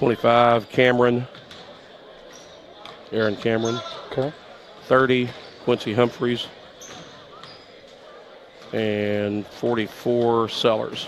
25, Aaron Cameron. Okay. 30, Quincy Humphreys. And 44, Sellers.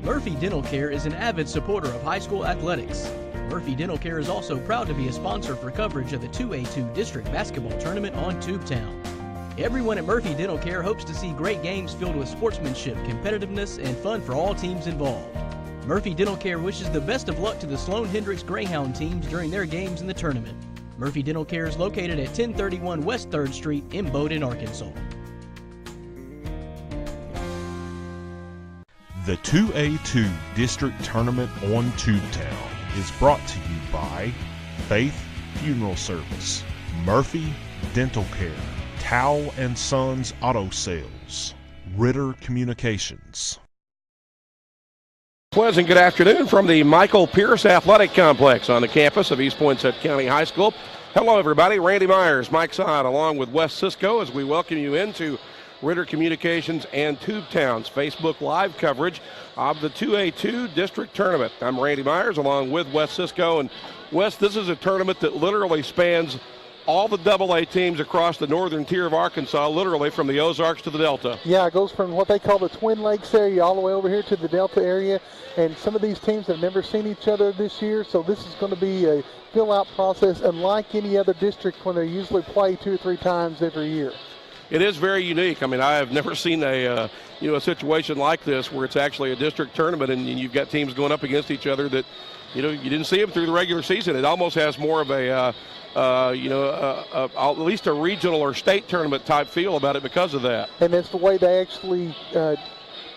Murphy Dental Care is an avid supporter of high school athletics. Murphy Dental Care is also proud to be a sponsor for coverage of the 2A2 District Basketball Tournament on Tubetown. Everyone at Murphy Dental Care hopes to see great games filled with sportsmanship, competitiveness, and fun for all teams involved. Murphy Dental Care wishes the best of luck to the Sloan Hendricks Greyhound teams during their games in the tournament. Murphy Dental Care is located at 1031 West 3rd Street in Bowdoin, Arkansas. The 2A2 District Tournament on Tubetown is brought to you by Faith Funeral Service, Murphy Dental Care, Towle & Sons Auto Sales, Ritter Communications. Pleasant good afternoon from the Michael Pierce Athletic Complex on the campus of East Poinsett County High School. Hello, everybody. Randy Myers, Mike Sod, along with Wes Cisco as we welcome you into Ritter Communications, and Tubetown's Facebook Live coverage of the 2A2 District Tournament. I'm Randy Myers along with Wes Cisco. And Wes, this is a tournament that literally spans all the AA teams across the northern tier of Arkansas, literally from the Ozarks to the Delta. Yeah, it goes from what they call the Twin Lakes area all the way over here to the Delta area. And some of these teams have never seen each other this year, so this is going to be a fill-out process unlike any other district when they usually play 2 or 3 times every year. It is very unique. I mean, I have never seen a situation like this where it's actually a district tournament and you've got teams going up against each other that, you didn't see them through the regular season. It almost has more of a, at least a regional or state tournament type feel about it because of that. And that's the way they actually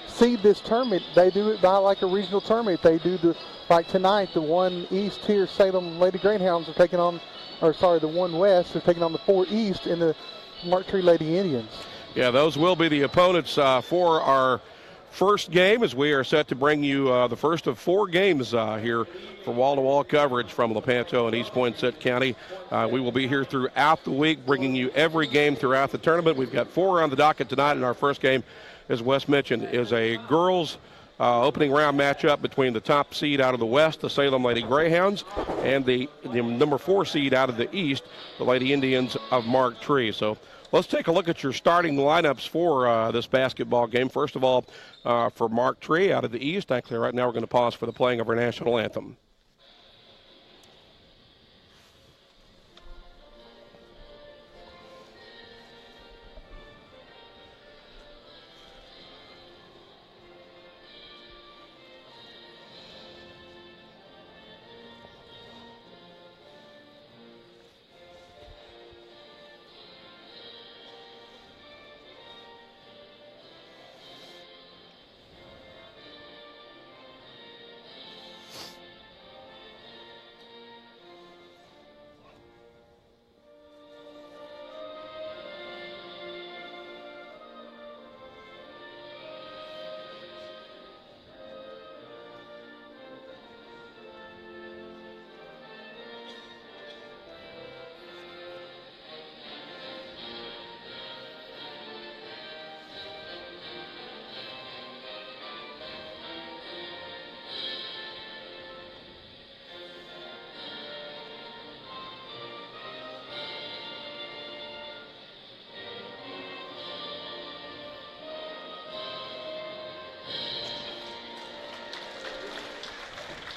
seed this tournament. They do it by like a regional tournament. They do like tonight, the 1 East here, Salem Lady Greyhounds are taking on, the 1 West is taking on the 4 East in the Mark Tree Lady Indians. Yeah, those will be the opponents for our first game as we are set to bring you the first of 4 games here for wall-to-wall coverage from Lepanto and East Poinsett County. We will be here throughout the week bringing you every game throughout the tournament. We've got 4 on the docket tonight, and our first game, as Wes mentioned, is a girls' opening round matchup between the top seed out of the West, the Salem Lady Greyhounds, and the number 4 seed out of the East, the Lady Indians of Mark Tree. So let's take a look at your starting lineups for this basketball game. First of all, for Mark Tree out of the East, actually right now we're going to pause for the playing of our national anthem.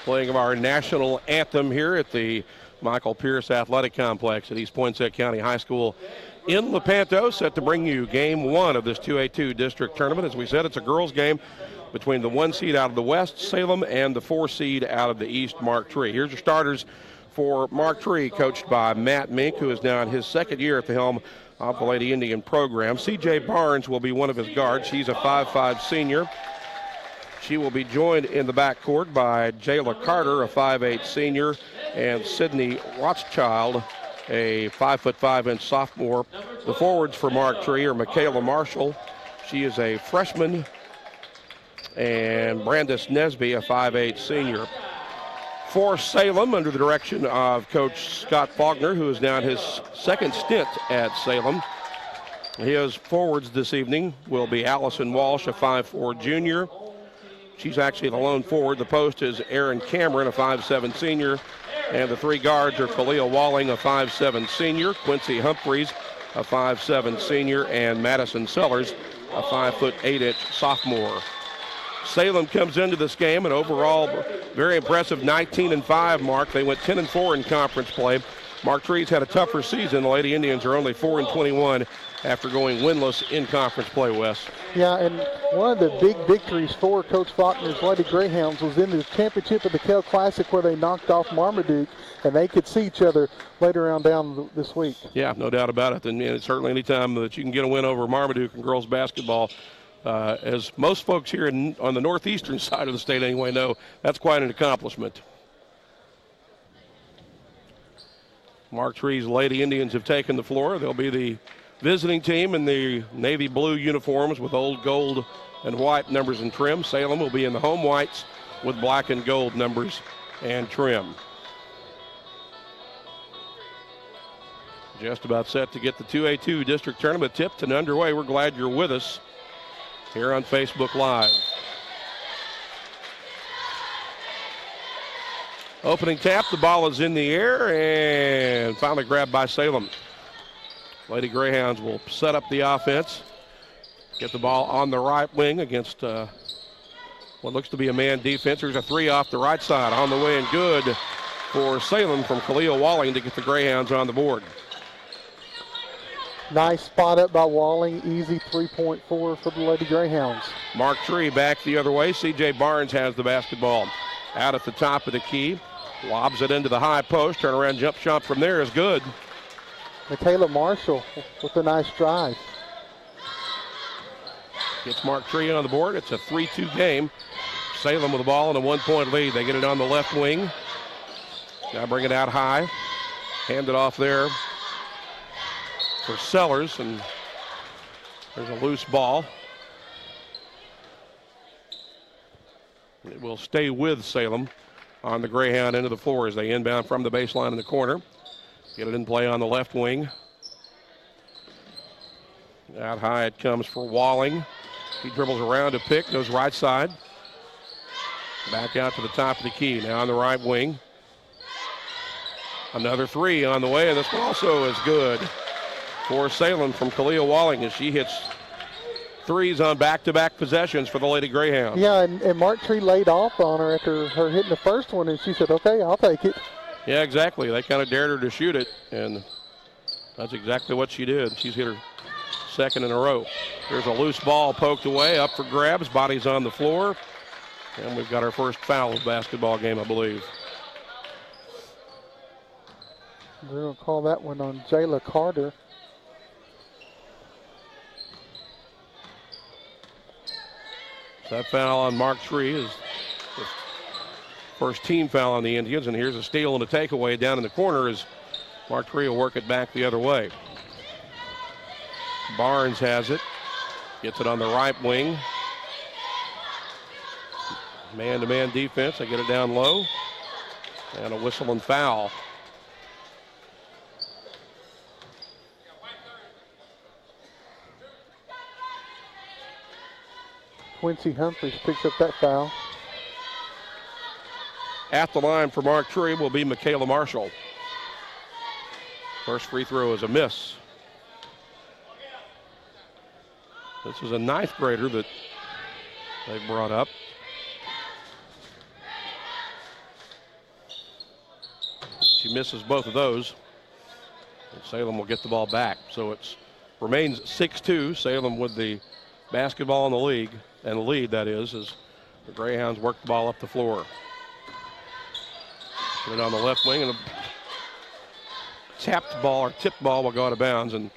Playing of our national anthem here at the Michael Pierce Athletic Complex at East Poinsett County High School in Lepanto, set to bring you game 1 of this 2A2 district tournament. As we said, it's a girls game between the 1 seed out of the West, Salem, and the 4 seed out of the East, Mark Tree. Here's your starters for Mark Tree, coached by Matt Mink, who is now in his 2nd year at the helm of the Lady Indian program. C.J. Barnes will be one of his guards. She's a 5'5" senior. She will be joined in the backcourt by Jayla Carter, a 5'8" senior, and Sydney Rothschild, a 5'5" sophomore. The forwards for Mark Tree are Michaela Marshall. She is a freshman, and Brandis Nesby, a 5'8" senior. For Salem, under the direction of Coach Scott Faulkner, who is now in his 2nd stint at Salem. His forwards this evening will be Allison Walsh, a 5'4" junior. She's actually the lone forward. The post is Aaron Cameron, a 5'7" senior. And the 3 guards are Kalia Walling, a 5'7" senior. Quincy Humphreys, a 5'7" senior. And Madison Sellers, a 5'8" sophomore. Salem comes into this game an overall very impressive 19-5 mark. They went 10-4 in conference play. Mark Tree's had a tougher season. The Lady Indians are only 4-21 after going winless in conference play, Wes. Yeah, and one of the big victories for Coach Faulkner's Lady Greyhounds was in the championship of the Kell Classic, where they knocked off Marmaduke, and they could see each other later on down this week. Yeah, no doubt about it. And certainly any time that you can get a win over Marmaduke in girls basketball, as most folks here on the northeastern side of the state anyway know, that's quite an accomplishment. Mark Tree's Lady Indians have taken the floor. They'll be the visiting team in the navy blue uniforms with old gold and white numbers and trim. Salem will be in the home whites with black and gold numbers and trim. Just about set to get the 2A2 district tournament tipped and underway. We're glad you're with us here on Facebook Live. Opening tap, the ball is in the air and finally grabbed by Salem. Lady Greyhounds will set up the offense. Get the ball on the right wing against what looks to be a man defense. There's a three off the right side on the way and good for Salem from Khalil Walling to get the Greyhounds on the board. Nice spot up by Walling. Easy 3.4 for the Lady Greyhounds. Mark Tree back the other way. C.J. Barnes has the basketball out at the top of the key. Lobs it into the high post. Turnaround jump shot from there is good. Michaela Marshall with a nice drive. Gets Mark Tree on the board. It's a 3-2 game. Salem with the ball and a 1-point lead. They get it on the left wing. Now bring it out high. Hand it off there for Sellers, and there's a loose ball. It will stay with Salem on the Greyhound end of the floor as they inbound from the baseline in the corner. Get it in play on the left wing. Out high it comes for Walling. He dribbles around to pick, goes right side. Back out to the top of the key. Now on the right wing. Another three on the way, and this one also is good for Salem from Khalil Walling as she hits threes on back-to-back possessions for the Lady Greyhounds. Yeah, and Mark Tree laid off on her after her hitting the first one, and she said, okay, I'll take it. Yeah, exactly. They kind of dared her to shoot it, and that's exactly what she did. She's hit her second in a row. There's a loose ball poked away, up for grabs, body's on the floor, and we've got our first foul of the basketball game, I believe. They're going to call that one on Jayla Carter. That foul on Mark Tree is the first team foul on the Indians, and here's a steal and a takeaway down in the corner as Mark Tree will work it back the other way. Barnes has it, gets it on the right wing. Man-to-man defense, they get it down low, and a whistle and foul. Quincy Humphreys picks up that foul. At the line for Mark Tree will be Michaela Marshall. First free throw is a miss. This is a ninth grader that they brought up. She misses both of those. And Salem will get the ball back. So it remains 6-2. Salem with the basketball in the league. And the lead, that is, as the Greyhounds work the ball up the floor. Put it on the left wing, and a tapped ball or tipped ball will go out of bounds, and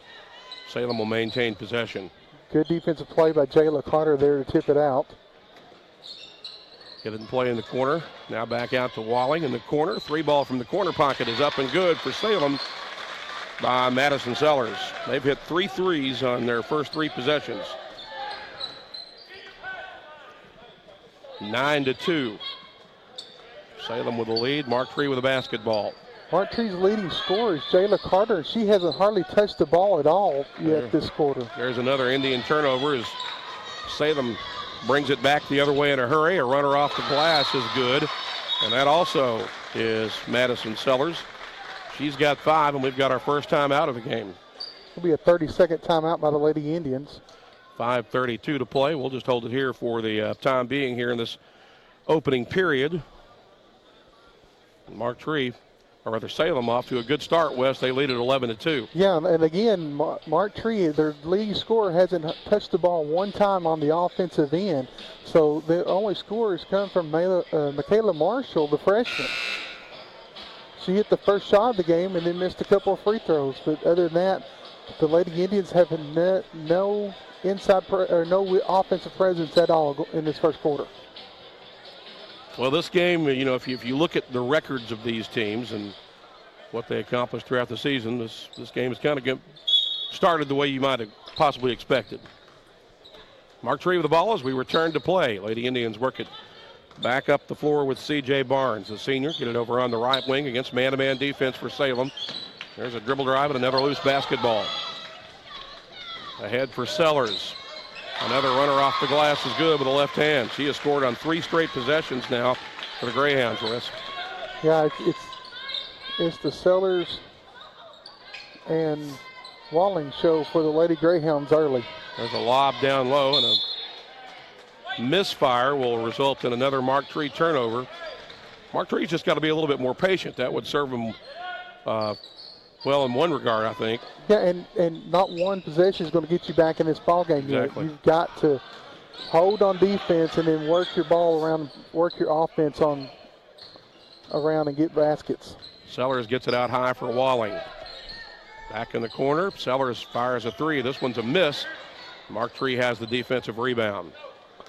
Salem will maintain possession. Good defensive play by Jayla Carter there to tip it out. Get it in play in the corner. Now back out to Walling in the corner. Three ball from the corner pocket is up and good for Salem by Madison Sellers. They've hit 3 threes on their first 3 possessions. 9-2. Salem with the lead. Mark Tree with the basketball. Mark Tree's leading scorer is Jayla Carter. She hasn't hardly touched the ball at all yet this quarter. There's another Indian turnover as Salem brings it back the other way in a hurry. A runner off the glass is good. And that also is Madison Sellers. She's got 5, and we've got our first time out of the game. It'll be a 30-second timeout by the Lady Indians. 5:32 to play. We'll just hold it here for the time being here in this opening period. Mark Tree, or rather Salem, off to a good start, Wes. They lead at 11-2. Yeah, and again, Mark Tree, their leading scorer, hasn't touched the ball one time on the offensive end. So the only scorers come from Michaela Marshall, the freshman. She hit the first shot of the game and then missed a couple of free throws. But other than that, the Lady Indians have no no offensive presence at all in this first quarter. Well, this game, you know, if you look at the records of these teams and what they accomplished throughout the season, this game has kind of started the way you might have possibly expected. Mark Tree with the ball as we return to play. Lady Indians work it back up the floor with C.J. Barnes, the senior. Get it over on the right wing against man-to-man defense for Salem. There's a dribble drive and another loose basketball. Ahead for Sellers. Another runner off the glass is good with the left hand. She has scored on 3 straight possessions now for the Greyhounds, Wes. Yeah, it's the Sellers and Walling show for the Lady Greyhounds early. There's a lob down low, and a misfire will result in another Mark Tree turnover. Mark Tree's just got to be a little bit more patient. That would serve him well in one regard, I think. Yeah, and not one possession is going to get you back in this ball game. Exactly. You've got to hold on defense and then work your ball around, work your offense on around and get baskets. Sellers gets it out high for Walling. Back in the corner, Sellers fires a 3. This one's a miss. Mark Tree has the defensive rebound.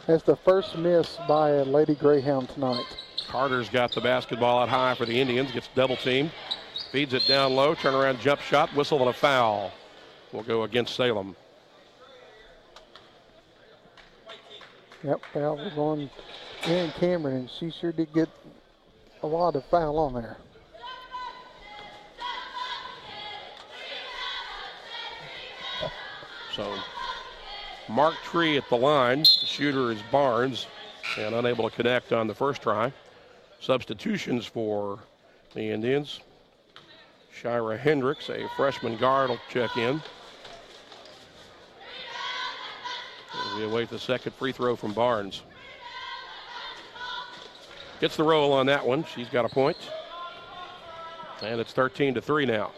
That's the first miss by a Lady Greyhound tonight. Carter's got the basketball out high for the Indians, gets double teamed. Feeds it down low, turnaround jump shot, whistle and a foul. Will go against Salem. Yep, foul was on Erin Cameron, and she sure did get a lot of foul on there. So Mark Tree at the line. The shooter is Barnes, and unable to connect on the first try. Substitutions for the Indians. Shira Hendricks, a freshman guard, will check in. We await the second free throw from Barnes. Gets the roll on that one. She's got a point. And it's 13-3 now.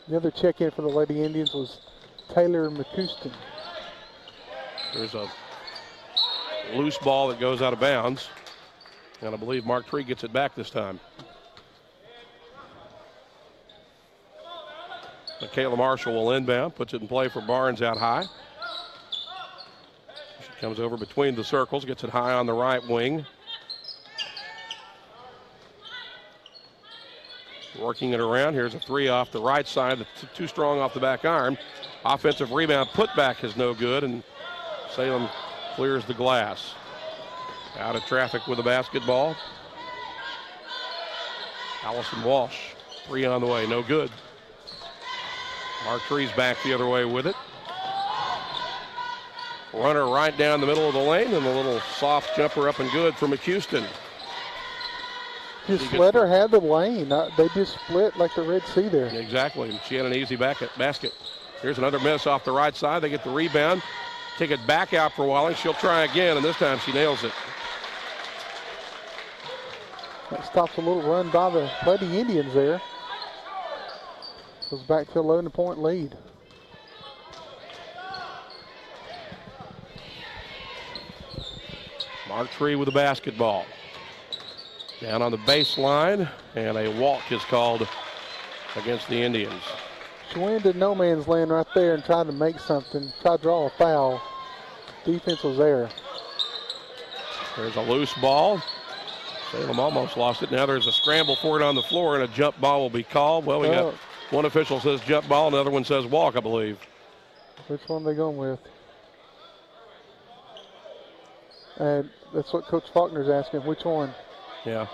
The other check-in for the Lady Indians was Taylor McCuston. There's a loose ball that goes out of bounds. And I believe Mark Tree gets it back this time. Michaela Marshall will inbound, puts it in play for Barnes out high. She comes over between the circles, gets it high on the right wing. Working it around. Here's a 3 off the right side. Too strong off the back iron. Offensive rebound put back is no good, and Salem clears the glass. Out of traffic with the basketball. Allison Walsh, 3 on the way, no good. Mark Tree's back the other way with it. Runner right down the middle of the lane, and a little soft jumper up and good for McCuston. Just let her have the lane. They just split like the Red Sea there. Exactly. She had an easy basket. Here's another miss off the right side. They get the rebound. Take it back out for Walling. She'll try again, and this time she nails it. That stops a little run by the Lady Indians there. Goes back to a 11-point lead. Mark Tree with the basketball. Down on the baseline, and a walk is called against the Indians. She went into no man's land right there and tried to make something, tried to draw a foul. Defense was there. There's a loose ball. Salem almost lost it. Now there's a scramble for it on the floor, and a jump ball will be called. Well, we got one official says jump ball, another one says walk, I believe. Which one are they going with? And that's what Coach Faulkner's asking. Which one? Yeah.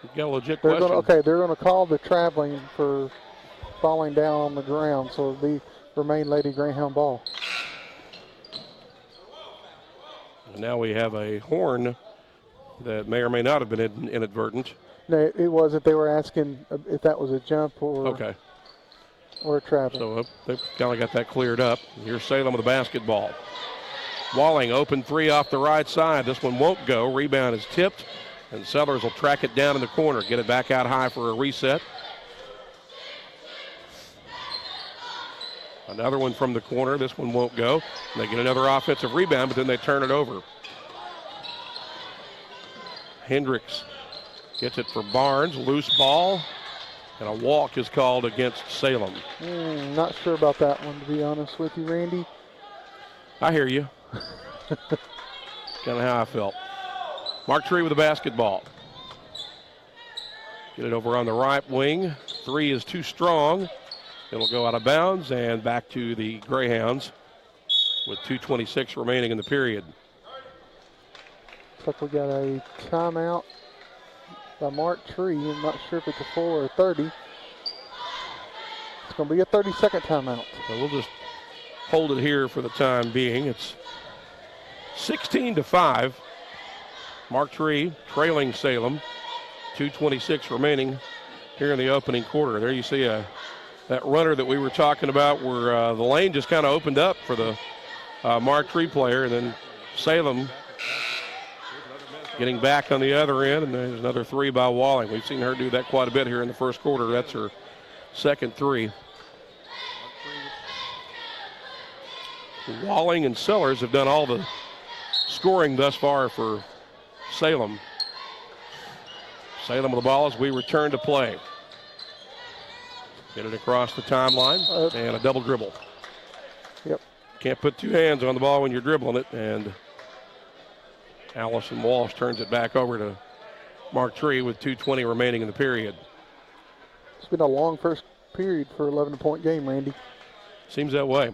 You've got a legit question. They're going to call the traveling for falling down on the ground, so it'll be remain Lady Greyhound ball. And now we have a horn that may or may not have been inadvertent. No, it wasn't. They were asking if that was a jump or a travel. So they've kind of got that cleared up. Here's Salem with the basketball. Walling open 3 off the right side. This one won't go. Rebound is tipped, and Sellers will track it down in the corner. Get it back out high for a reset. Another one from the corner. This one won't go. And they get another offensive rebound, but then they turn it over. Hendricks gets it for Barnes. Loose ball. And a walk is called against Salem. Not sure about that one, to be honest with you, Randy. I hear you. Kind of how I felt. Mark Tree with the basketball. Get it over on the right wing. 3 is too strong. It'll go out of bounds and back to the Greyhounds with 2:26 remaining in the period. Looks like we got a timeout by Mark Tree. I'm not sure if it's a 4 or a 30. going to be a 30-second timeout. So we'll just hold it here for the time being. It's 16-5. Mark Tree trailing Salem. 2:26 remaining here in the opening quarter. There you see that runner that we were talking about where the lane just kind of opened up for the Mark Tree player, and then Salem getting back on the other end, and there's another three by Walling. We've seen her do that quite a bit here in the first quarter. That's her second three. Walling and Sellers have done all the scoring thus far for Salem. Salem with the ball as we return to play. Get it across the timeline and a double dribble. Yep. Can't put two hands on the ball when you're dribbling it, and Allison Walsh turns it back over to Mark Tree with 2:20 remaining in the period. It's been a long first period for an 11-point game, Randy. Seems that way.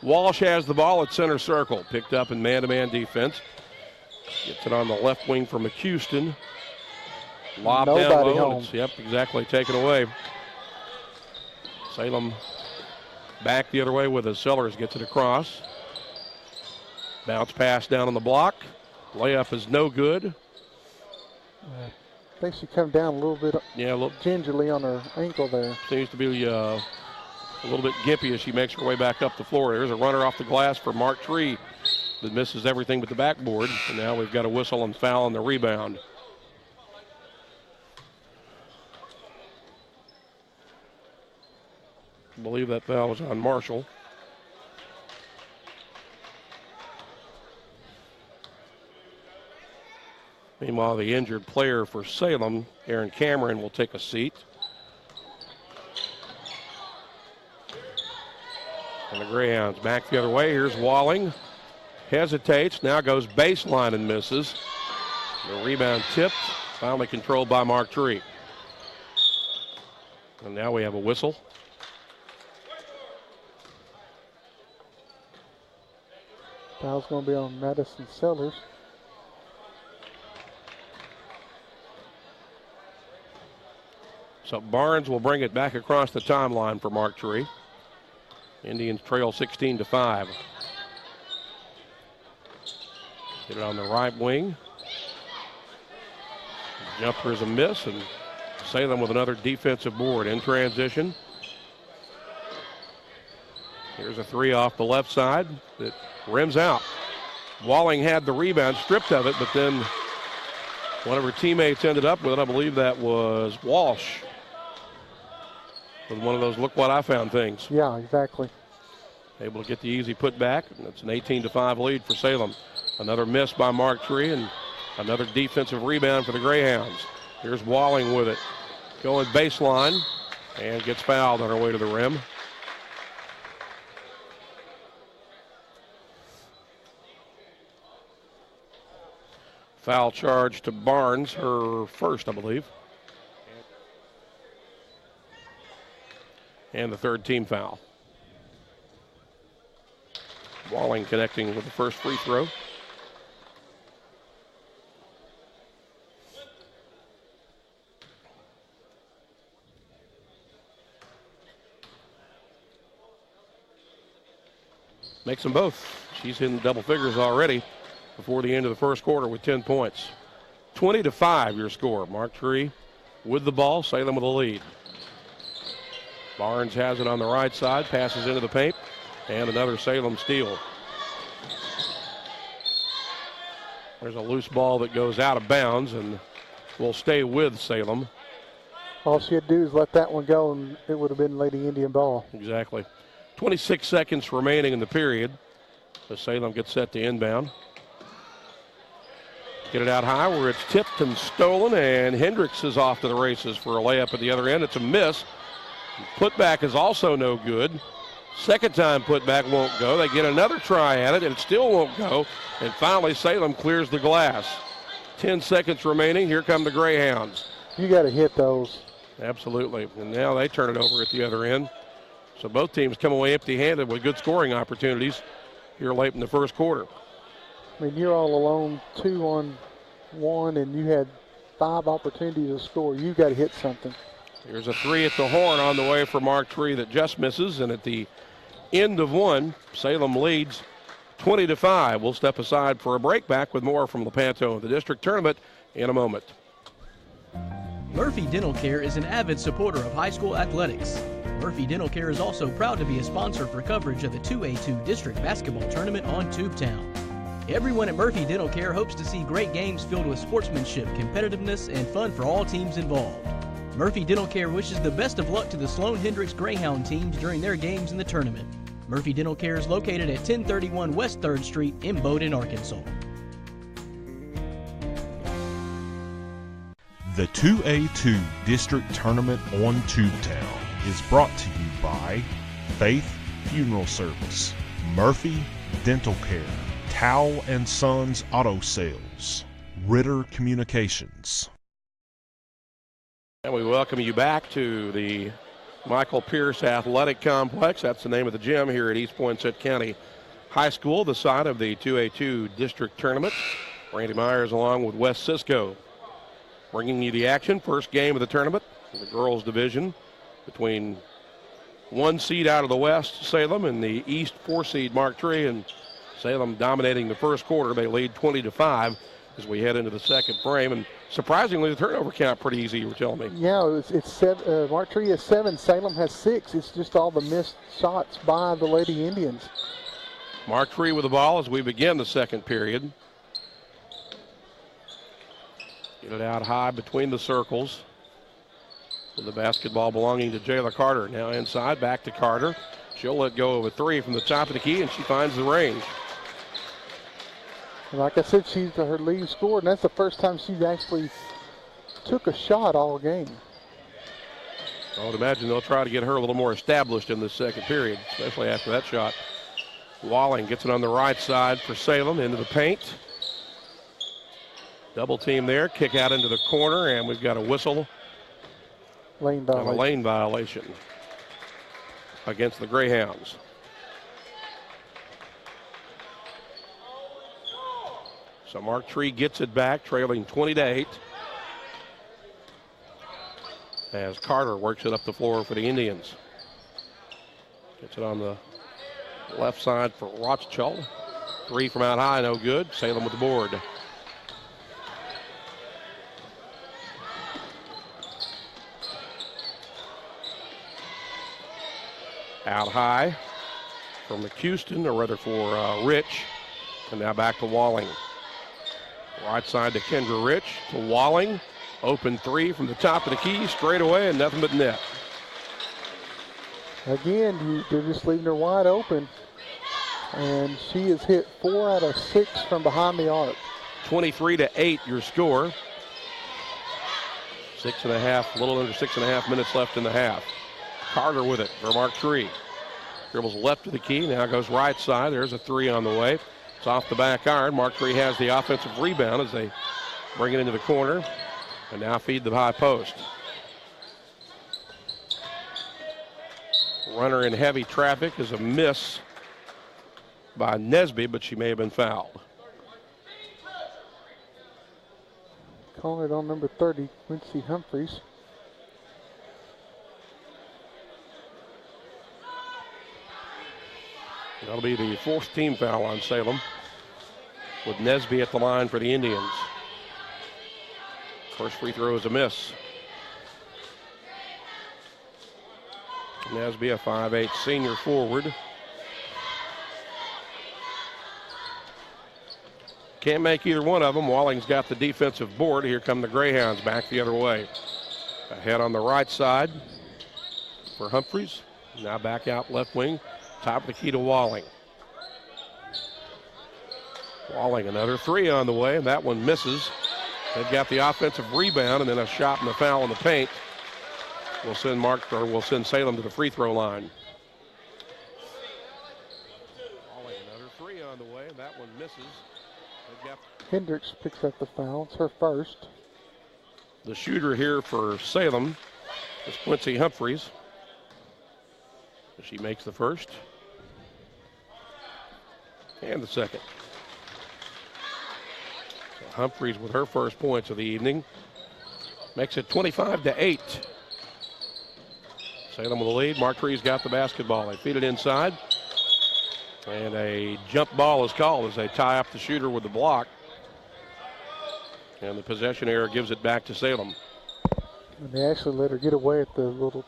Walsh has the ball at center circle. Picked up in man-to-man defense. Gets it on the left wing for McHouston. Lob down low. Home. Yep, exactly. Taken away. Salem back the other way with his Sellers. Gets it across. Bounce pass down on the block. Layup is no good. I think she come down a little bit gingerly on her ankle there. Seems to be a little bit gimpy as she makes her way back up the floor. There's a runner off the glass for Mark Tree that misses everything but the backboard. And now we've got a whistle and foul on the rebound. I believe that foul was on Marshall. Meanwhile, the injured player for Salem, Aaron Cameron, will take a seat. And the Greyhounds back the other way. Here's Walling. Hesitates, now goes baseline and misses. The rebound tipped, finally controlled by Mark Tree. And now we have a whistle. Foul's going to be on Madison Sellers. So Barnes will bring it back across the timeline for Mark Tree. Indians trail 16-5. Get it on the right wing. Jumper is a miss, and Salem with another defensive board in transition. Here's a three off the left side that rims out. Walling had the rebound, stripped of it, but then one of her teammates ended up with it. I believe that was Walsh. With one of those look what I found things. Yeah, exactly. Able to get the easy putback, and it's an 18-5 lead for Salem. Another miss by Mark Tree, and another defensive rebound for the Greyhounds. Here's Walling with it. Going baseline, and gets fouled on her way to the rim. Foul charge to Barnes, her first, I believe. And the third team foul. Walling connecting with the first free throw. Makes them both. She's in double figures already before the end of the first quarter with 10 points. 20-5 your score. Mark Tree with the ball, Salem with the lead. Barnes has it on the right side, passes into the paint, and another Salem steal. There's a loose ball that goes out of bounds and will stay with Salem. All she had to do is let that one go, and it would have been Lady Indian ball. Exactly. 26 seconds remaining in the period. So Salem gets set to inbound. Get it out high where it's tipped and stolen, and Hendricks is off to the races for a layup at the other end. It's a miss. Putback is also no good. Second time putback won't go. They get another try at it, and it still won't go. And finally, Salem clears the glass. 10 seconds remaining. Here come the Greyhounds. You got to hit those. Absolutely. And now they turn it over at the other end. So both teams come away empty-handed with good scoring opportunities here late in the first quarter. I mean, you're all alone 2-on-1, and you had 5 opportunities to score. You got to hit something. Here's a three at the horn on the way for Mark Tree that just misses, and at the end of one, Salem leads 20-5. We'll step aside for a break. Back with more from Lepanto, the district tournament, in a moment. Murphy Dental Care is an avid supporter of high school athletics. Murphy Dental Care is also proud to be a sponsor for coverage of the 2A2 district basketball tournament on Tubetown. Everyone at Murphy Dental Care hopes to see great games filled with sportsmanship, competitiveness, and fun for all teams involved. Murphy Dental Care wishes the best of luck to the Sloan Hendricks Greyhound teams during their games in the tournament. Murphy Dental Care is located at 1031 West 3rd Street in Bowdoin, Arkansas. The 2A2 District Tournament on Tubetown is brought to you by Faith Funeral Service, Murphy Dental Care, Towle & Sons Auto Sales, Ritter Communications. And we welcome you back to the Michael Pierce Athletic Complex. That's the name of the gym here at East Poinsett County High School, the site of the 2A2 District Tournament. Randy Myers along with Wes Cisco bringing you the action. First game of the tournament, the girls division, between 1 seed out of the West, Salem, and the East 4 seed, Mark Tree, and Salem dominating the first quarter. They lead 20-5 as we head into the second frame. And surprisingly, the turnover count pretty easy, you were telling me. Yeah, it's seven, Mark Tree has 7, Salem has 6. It's just all the missed shots by the Lady Indians. Mark Tree with the ball as we begin the second period. Get it out high between the circles. With the basketball belonging to Jayla Carter. Now inside, back to Carter. She'll let go of a three from the top of the key, and she finds the range. Like I said, she's her leading scorer, and that's the first time she's actually took a shot all game. I would imagine they'll try to get her a little more established in this second period, especially after that shot. Walling gets it on the right side for Salem into the paint. Double team there, kick out into the corner, and we've got a whistle. Lane violation. And a lane violation against the Greyhounds. So Mark Tree gets it back, trailing 20-8. As Carter works it up the floor for the Indians. Gets it on the left side for Rothschild. Three from out high, no good. Salem with the board. Out high for McHouston, or rather for Rich. And now back to Walling. Right side to Kendra Rich, to Walling. Open three from the top of the key, straight away, and nothing but net. Again, they're just leaving her wide open. And she has hit 4 out of 6 from behind the arc. 23-8 your score. 6.5, a little under 6.5 minutes left in the half. Carter with it for Mark Tree. Dribbles left to the key, now goes right side. There's a three on the way. It's off the back iron. Mark Tree has the offensive rebound as they bring it into the corner and now feed the high post. Runner in heavy traffic is a miss by Nesby, but she may have been fouled. Calling it on number 30, Quincy Humphreys. That'll be the fourth team foul on Salem, with Nesby at the line for the Indians. First free throw is a miss. Nesby, a 5'8" senior forward. Can't make either one of them. Walling's got the defensive board. Here come the Greyhounds back the other way. Ahead on the right side for Humphreys. Now back out left wing. Top of the key to Walling. Walling, another three on the way, and that one misses. They've got the offensive rebound and then a shot and a foul in the paint. We'll send Salem to the free throw line. Walling, another three on the way, and that one misses. Hendricks picks up the foul. It's her first. The shooter here for Salem is Quincy Humphreys. She makes the first and the second. So Humphreys with her first points of the evening makes it 25-8. Salem with the lead. Martree's got the basketball. They feed it inside. And a jump ball is called as they tie up the shooter with the block. And the possession error gives it back to Salem. And they actually let her get away at the little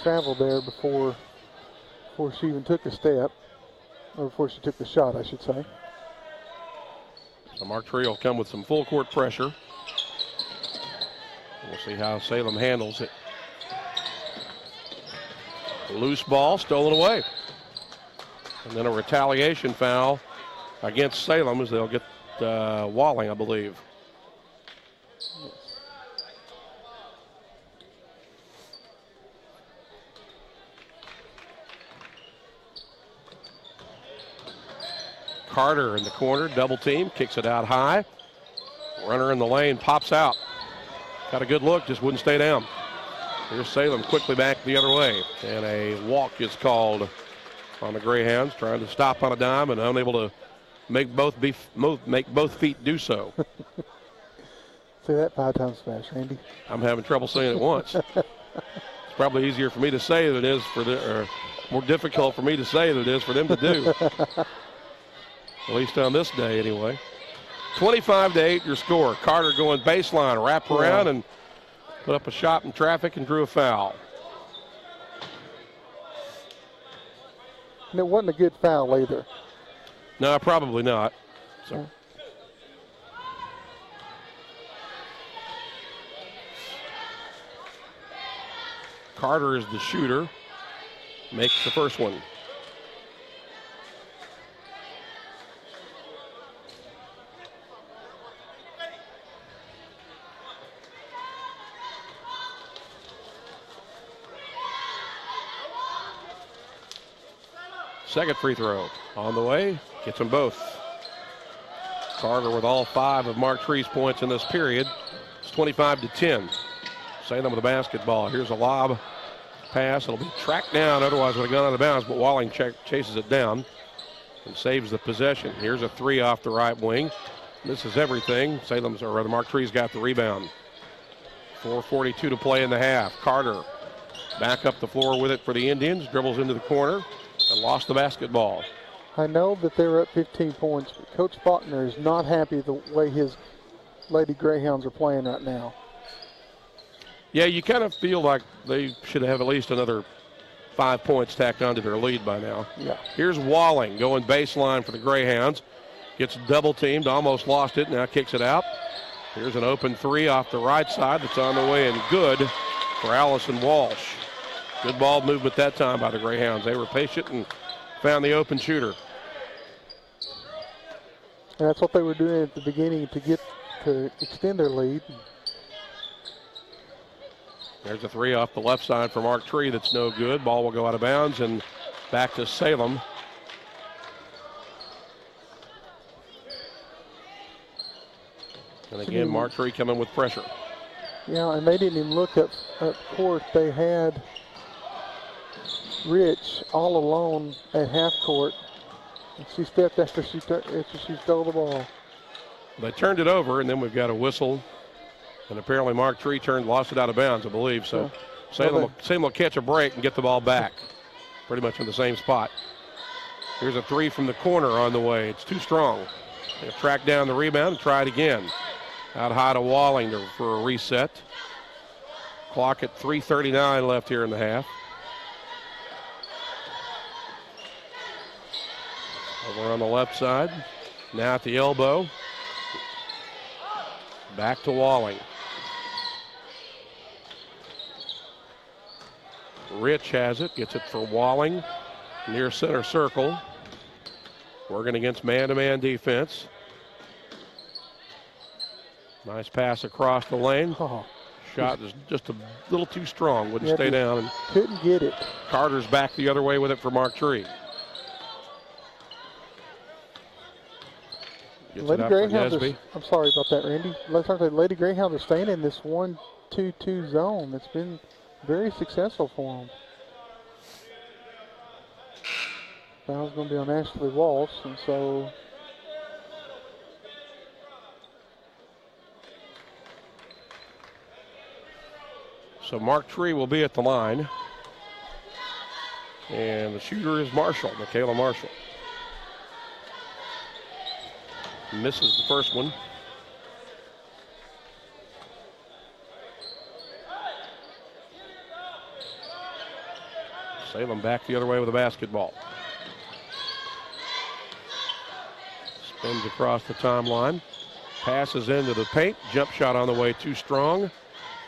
travel there before she even took a step. Or before she took the shot, I should say. So Martree will come with some full court pressure. We'll see how Salem handles it. Loose ball, stolen away. And then a retaliation foul against Salem as they'll get Walling, I believe. Yes. Carter in the corner, double team, kicks it out high. Runner in the lane, pops out. Got a good look, just wouldn't stay down. Here's Salem quickly back the other way. And a walk is called on the Greyhounds, trying to stop on a dime and unable to make both feet do so. Say that 5 times fast, Randy. I'm having trouble saying it once. It's probably easier for me to say than it is or more difficult for me to say than it is for them to do. At least on this day, anyway. 25-8 your score. Carter going baseline, wrap around and put up a shot in traffic and drew a foul. And it wasn't a good foul either. No, probably not. So. Carter is the shooter. Makes the first one. Second free throw on the way, gets them both. Carter with all 5 of Martree's points in this period. It's 25-10. Salem with the basketball. Here's a lob pass. It'll be tracked down, otherwise would have gone out of bounds, but Walling chases it down and saves the possession. Here's a 3 off the right wing. This is everything. Martree's got the rebound. 4:42 to play in the half. Carter back up the floor with it for the Indians. Dribbles into the corner and lost the basketball. I know that they were up 15 points, but Coach Faulkner is not happy the way his Lady Greyhounds are playing right now. Yeah, you kind of feel like they should have at least another 5 points tacked onto their lead by now. Yeah. Here's Walling going baseline for the Greyhounds. Gets double teamed, almost lost it, now kicks it out. Here's an open 3 off the right side that's on the way and good for Allison Walsh. Good ball movement that time by the Greyhounds. They were patient and found the open shooter. And that's what they were doing at the beginning to extend their lead. There's a 3 off the left side for Martree that's no good. Ball will go out of bounds and back to Salem. And again, Martree coming with pressure. Yeah, and they didn't even look up court. They had Rich all alone at half court. And she stepped after she stole the ball. They turned it over, and then we've got a whistle. And apparently Martree lost it out of bounds, I believe. So Salem will catch a break and get the ball back. Pretty much in the same spot. Here's a 3 from the corner on the way. It's too strong. They'll track down the rebound and try it again. Out high to Walling for a reset. Clock at 3:39 left here in the half. Over on the left side. Now at the elbow. Back to Walling. Rich has it. Gets it for Walling. Near center circle. Working against man-to-man defense. Nice pass across the lane. Oh, Shot is just a little too strong. Wouldn't stay down. And couldn't get it. Carter's back the other way with it for Martree. Lady Greyhounds I'm sorry about that, Randy. Lady Greyhounds are staying in this 1-2-2 zone. It's been very successful for them. Foul's going to be on Ashley Walsh, and so Martree will be at the line. And the shooter is Marshall, Michaela Marshall. Misses the first one. Salem back the other way with a basketball. Spins across the timeline. Passes into the paint. Jump shot on the way, too strong.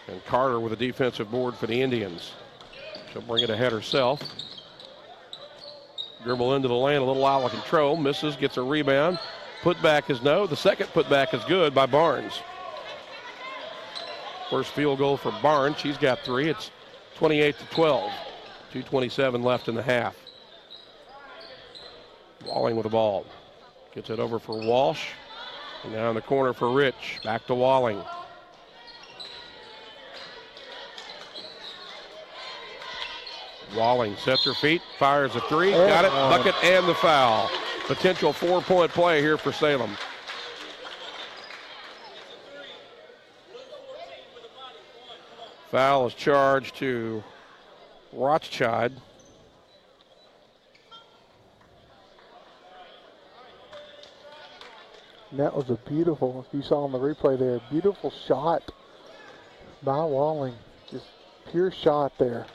And Carter with a defensive board for the Indians. She'll bring it ahead herself. Dribble into the lane, a little out of control. Misses, gets a rebound. Put back is no. The second put back is good by Barnes. First field goal for Barnes. She's got 3. It's 28-12. 2:27 left in the half. Walling with the ball. Gets it over for Walsh. And now in the corner for Rich. Back to Walling. Walling sets her feet, fires a 3, got it, bucket and the foul. Potential 4-point play here for Salem. Foul is charged to Rothschild. And that was a beautiful, you saw on the replay there, beautiful shot by Walling. Just pure shot there.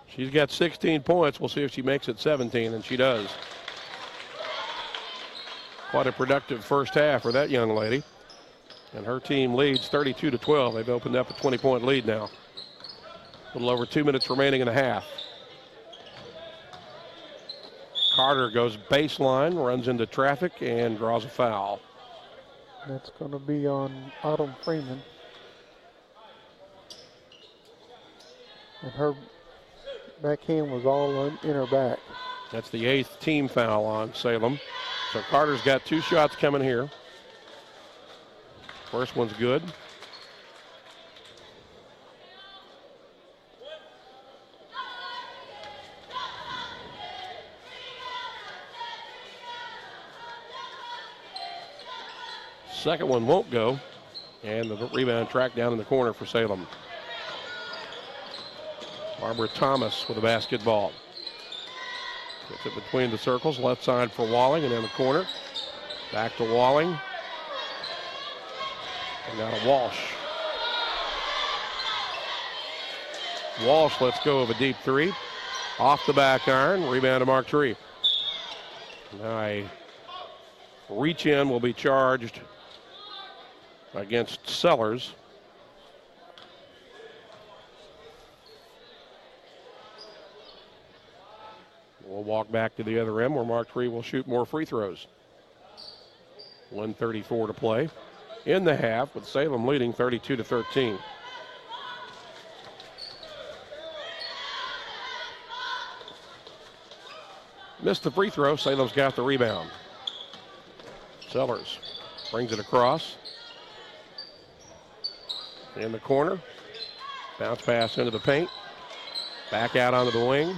She's got 16 points. We'll see if she makes it 17, and she does. Quite a productive first half for that young lady. And her team leads 32-12. They've opened up a 20-point lead now. A little over 2 minutes remaining in the half. Carter goes baseline, runs into traffic, and draws a foul. That's going to be on Autumn Freeman. And her backhand was all in her back. That's the 8th team foul on Salem. So Carter's got 2 shots coming here. First one's good. Second one won't go. And the rebound tracked down in the corner for Salem. Barbara Thomas with a basketball. Gets it between the circles, left side for Walling, and in the corner. Back to Walling. And now to Walsh. Walsh lets go of a deep 3. Off the back iron, rebound to Mark Tree. Now a reach in will be charged against Sellers. We'll walk back to the other end where Mark Tree will shoot more free throws. 1:34 to play in the half, with Salem leading 32-13. Missed the free throw. Salem's got the rebound. Sellers brings it across. In the corner. Bounce pass into the paint. Back out onto the wing.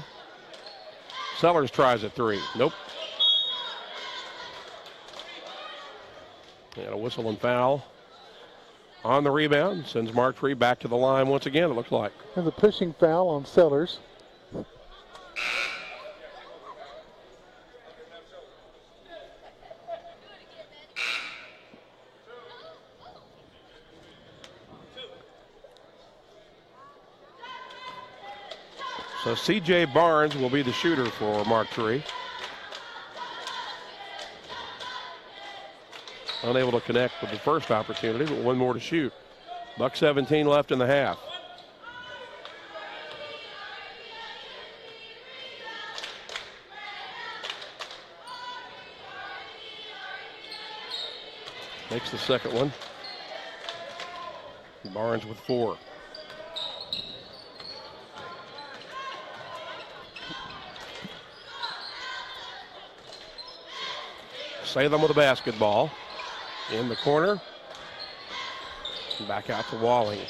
Sellers tries a 3. Nope. And a whistle and foul on the rebound. Sends Mark Tree back to the line once again, it looks like. There's a pushing foul on Sellers. So C.J. Barnes will be the shooter for Mark Tree. Unable to connect with the first opportunity, but one more to shoot. Buck 17 left in the half. Makes the second one. Barnes with 4. Salem with a basketball. In the corner. Back out to Walling.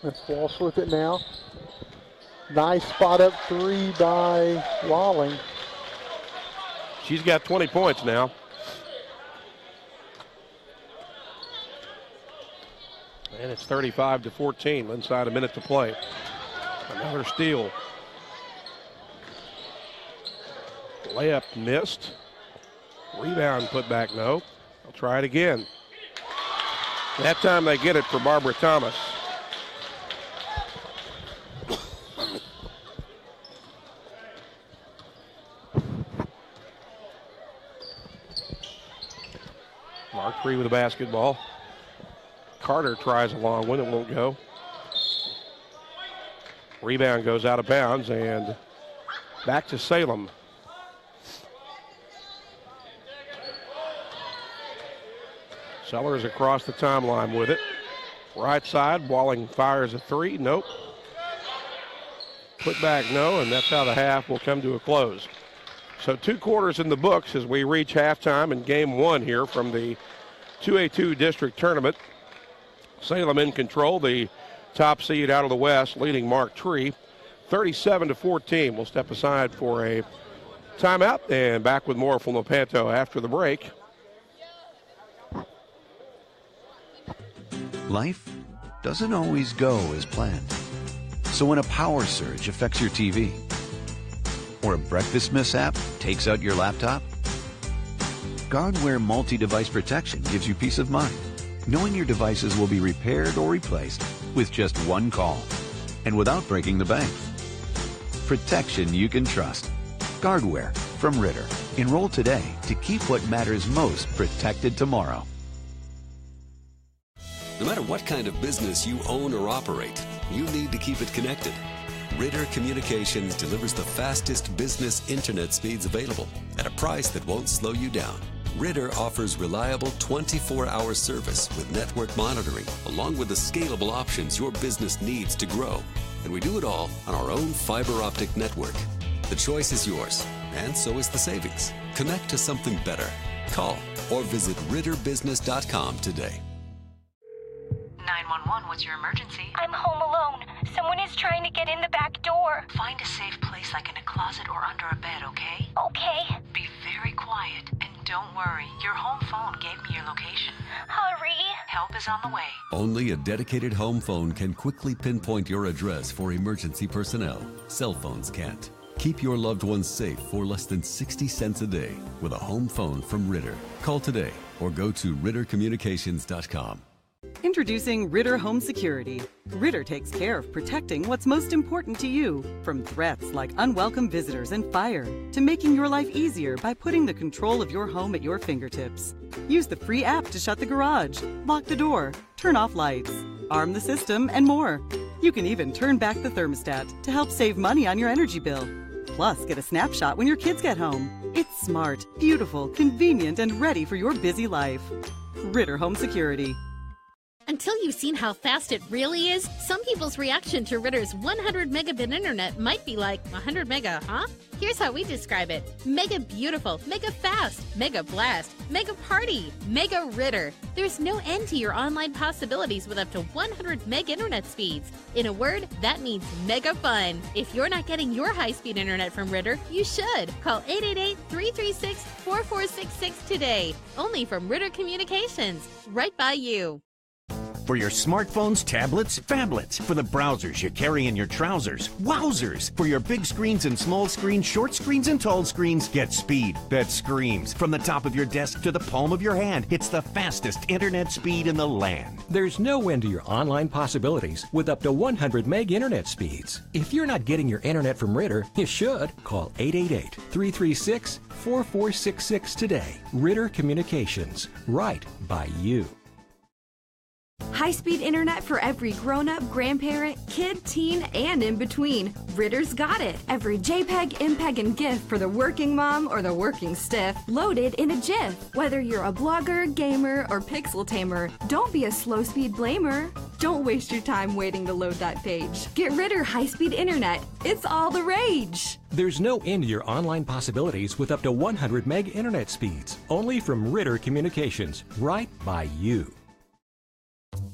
That's Walsh with it now. Nice spot up 3 by Walling. She's got 20 points now. And it's 35-14, inside a minute to play. Another steal. Layup missed. Rebound put back, no. They'll try it again. That time they get it for Barbara Thomas. Mark 3 with the basketball. Carter tries a long one, it won't go. Rebound goes out of bounds and back to Salem. Sellers across the timeline with it. Right side, Walling fires a three, nope. Put back, no, and that's how the half will come to a close. So 2 quarters in the books as we reach halftime in game 1 here from the 2A2 district tournament. Salem in control, the top seed out of the West, leading Mark Tree, 37-14. We'll step aside for a timeout and back with more from Lepanto after the break. Life doesn't always go as planned. So when a power surge affects your TV, or a breakfast mishap takes out your laptop, Guardware multi-device protection gives you peace of mind, knowing your devices will be repaired or replaced with just one call and without breaking the bank. Protection you can trust. Guardware from Ritter. Enroll today to keep what matters most protected tomorrow. No matter what kind of business you own or operate, you need to keep it connected. Ritter Communications delivers the fastest business internet speeds available at a price that won't slow you down. Ritter offers reliable 24-hour service with network monitoring, along with the scalable options your business needs to grow. And we do it all on our own fiber optic network. The choice is yours, and so is the savings. Connect to something better. Call or visit RitterBusiness.com today. 911, what's your emergency? I'm home alone. Someone is trying to get in the back door. Find a safe place like in a closet or under a bed, okay? Okay. Be very quiet and don't worry. Your home phone gave me your location. Hurry. Help is on the way. Only a dedicated home phone can quickly pinpoint your address for emergency personnel. Cell phones can't. Keep your loved ones safe for less than 60 cents a day with a home phone from Ritter. Call today or go to RitterCommunications.com. Introducing Ritter Home Security. Ritter takes care of protecting what's most important to you, from threats like unwelcome visitors and fire, to making your life easier by putting the control of your home at your fingertips. Use the free app to shut the garage, lock the door, turn off lights, arm the system, and more. You can even turn back the thermostat to help save money on your energy bill. Plus, get a snapshot when your kids get home. It's smart, beautiful, convenient, and ready for your busy life. Ritter Home Security. Until you've seen how fast it really is, some people's reaction to Ritter's 100 megabit internet might be like, 100 mega, huh? Here's how we describe it. Mega beautiful, mega fast, mega blast, mega party, mega Ritter. There's no end to your online possibilities with up to 100 meg internet speeds. In a word, that means mega fun. If you're not getting your high-speed internet from Ritter, you should. Call 888-336-4466 today. Only from Ritter Communications. Right by you. For your smartphones, tablets, phablets. For the browsers you carry in your trousers. Wowzers! For your big screens and small screens, short screens and tall screens, get speed that screams. From the top of your desk to the palm of your hand, it's the fastest internet speed in the land. There's no end to your online possibilities with up to 100 meg internet speeds. If you're not getting your internet from Ritter, you should. Call 888-336-4466 today. Ritter Communications. Right by you. High-speed internet for every grown-up, grandparent, kid, teen, and in between. Ritter's got it. Every JPEG, MPEG, and GIF for the working mom or the working stiff, loaded in a GIF. Whether you're a blogger, gamer, or pixel tamer, don't be a slow-speed blamer. Don't waste your time waiting to load that page. Get Ritter high-speed internet. It's all the rage. There's no end to your online possibilities with up to 100 meg internet speeds. Only from Ritter Communications. Right by you.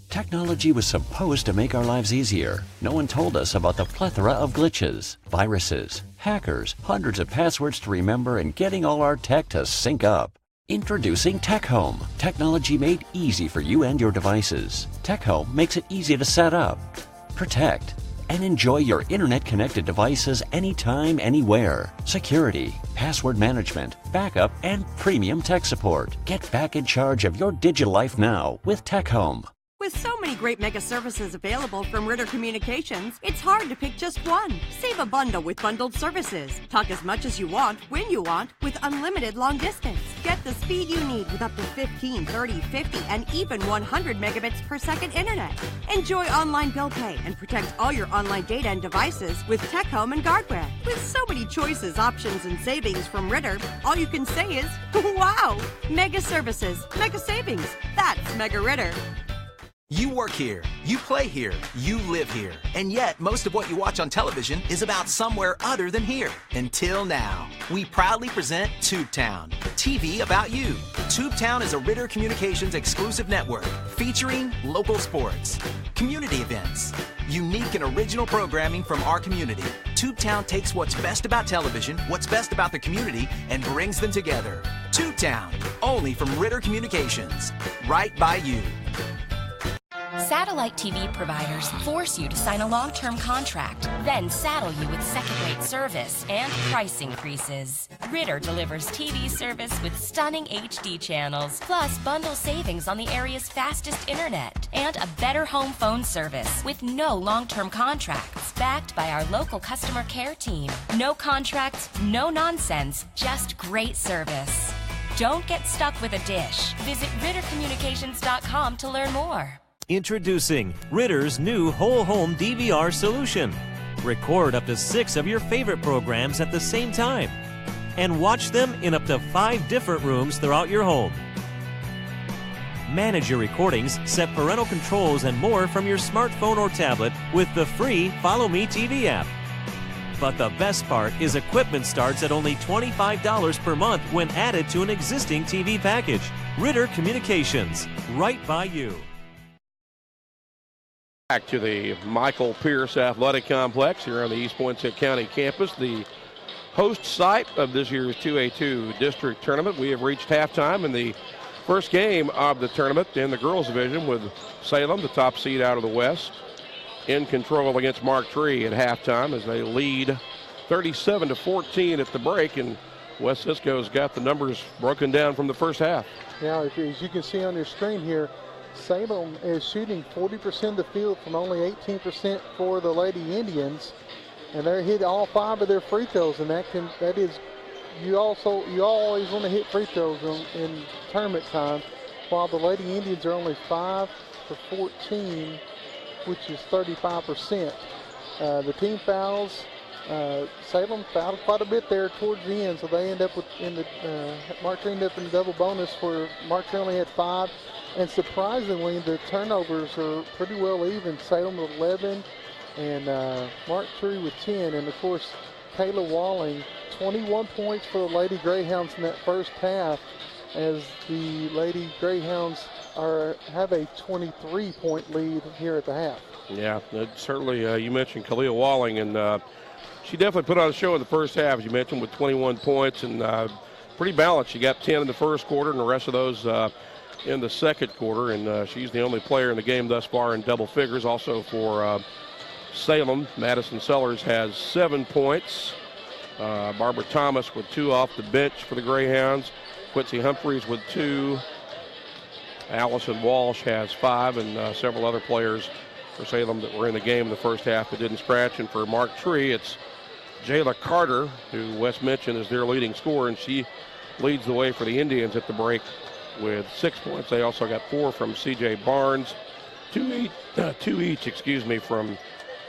Technology was supposed to make our lives easier. No one told us about the plethora of glitches, viruses, hackers, hundreds of passwords to remember, and getting all our tech to sync up. Introducing Tech Home, technology made easy for you and your devices. Tech Home makes it easy to set up, protect, and enjoy your internet-connected devices anytime, anywhere. Security, password management, backup, and premium tech support. Get back in charge of your digital life now with Tech Home. With so many great mega services available from Ritter Communications, it's hard to pick just one. Save a bundle with bundled services. Talk as much as you want, when you want, with unlimited long distance. Get the speed you need with up to 15, 30, 50, and even 100 megabits per second internet. Enjoy online bill pay and protect all your online data and devices with Tech Home and Guardware. With so many choices, options, and savings from Ritter, all you can say is, wow! Mega services, mega savings. That's Mega Ritter. You work here, you play here, you live here, and yet most of what you watch on television is about somewhere other than here. Until now, we proudly present Tubetown, TV about you. Tubetown is a Ritter Communications exclusive network featuring local sports, community events, unique and original programming from our community. Tubetown takes what's best about television, what's best about the community, and brings them together. Tubetown, only from Ritter Communications, right by you. Satellite TV providers force you to sign a long-term contract, then saddle you with second-rate service and price increases. Ritter delivers TV service with stunning HD channels, plus bundle savings on the area's fastest internet, and a better home phone service with no long-term contracts, backed by our local customer care team. No contracts, no nonsense, just great service. Don't get stuck with a dish. Visit RitterCommunications.com to learn more. Introducing Ritter's new whole home DVR solution. Record up to 6 of your favorite programs at the same time and watch them in up to 5 different rooms throughout your home. Manage your recordings, set parental controls, and more from your smartphone or tablet with the free Follow Me TV app. But the best part is equipment starts at only $25 per month when added to an existing TV package. Ritter Communications, right by you. Back to the Michael Pierce Athletic Complex here on the East Poinsett County campus, the host site of this year's 2A2 district tournament. We have reached halftime in the first game of the tournament in the girls division with Salem, the top seed out of the West, in control against Mark Tree at halftime as they lead 37-14 at the break, and West Cisco's got the numbers broken down from the first half. Yeah, as you can see on your screen here, Salem is shooting 40% of the field from only 18% for the Lady Indians, and they're hitting all 5 of their free throws, and you always want to hit free throws in tournament time, while the Lady Indians are only 5 for 14, which is 35%. The team fouls. Salem fouled quite a bit there towards the end, so they end up Mark ended up in the double bonus where Mark only had 5. And surprisingly, the turnovers are pretty well even. Salem with 11 and Mark Tree with 10. And, of course, Kayla Walling, 21 points for the Lady Greyhounds in that first half, as the Lady Greyhounds have a 23-point lead here at the half. Yeah, certainly you mentioned Khalil Walling, and she definitely put on a show in the first half, as you mentioned, with 21 points and pretty balanced. She got 10 in the first quarter and the rest of those in the second quarter, and she's the only player in the game thus far in double figures. Also for Salem, Madison Sellers has 7 points. Barbara Thomas with 2 off the bench for the Greyhounds. Quincy Humphreys with 2. Allison Walsh has 5, and several other players for Salem that were in the game in the first half that didn't scratch. And for Mark Tree, it's Jayla Carter, who Wes mentioned is their leading scorer, and she leads the way for the Indians at the break with 6 points. They also got 4 from C.J. Barnes, two each, from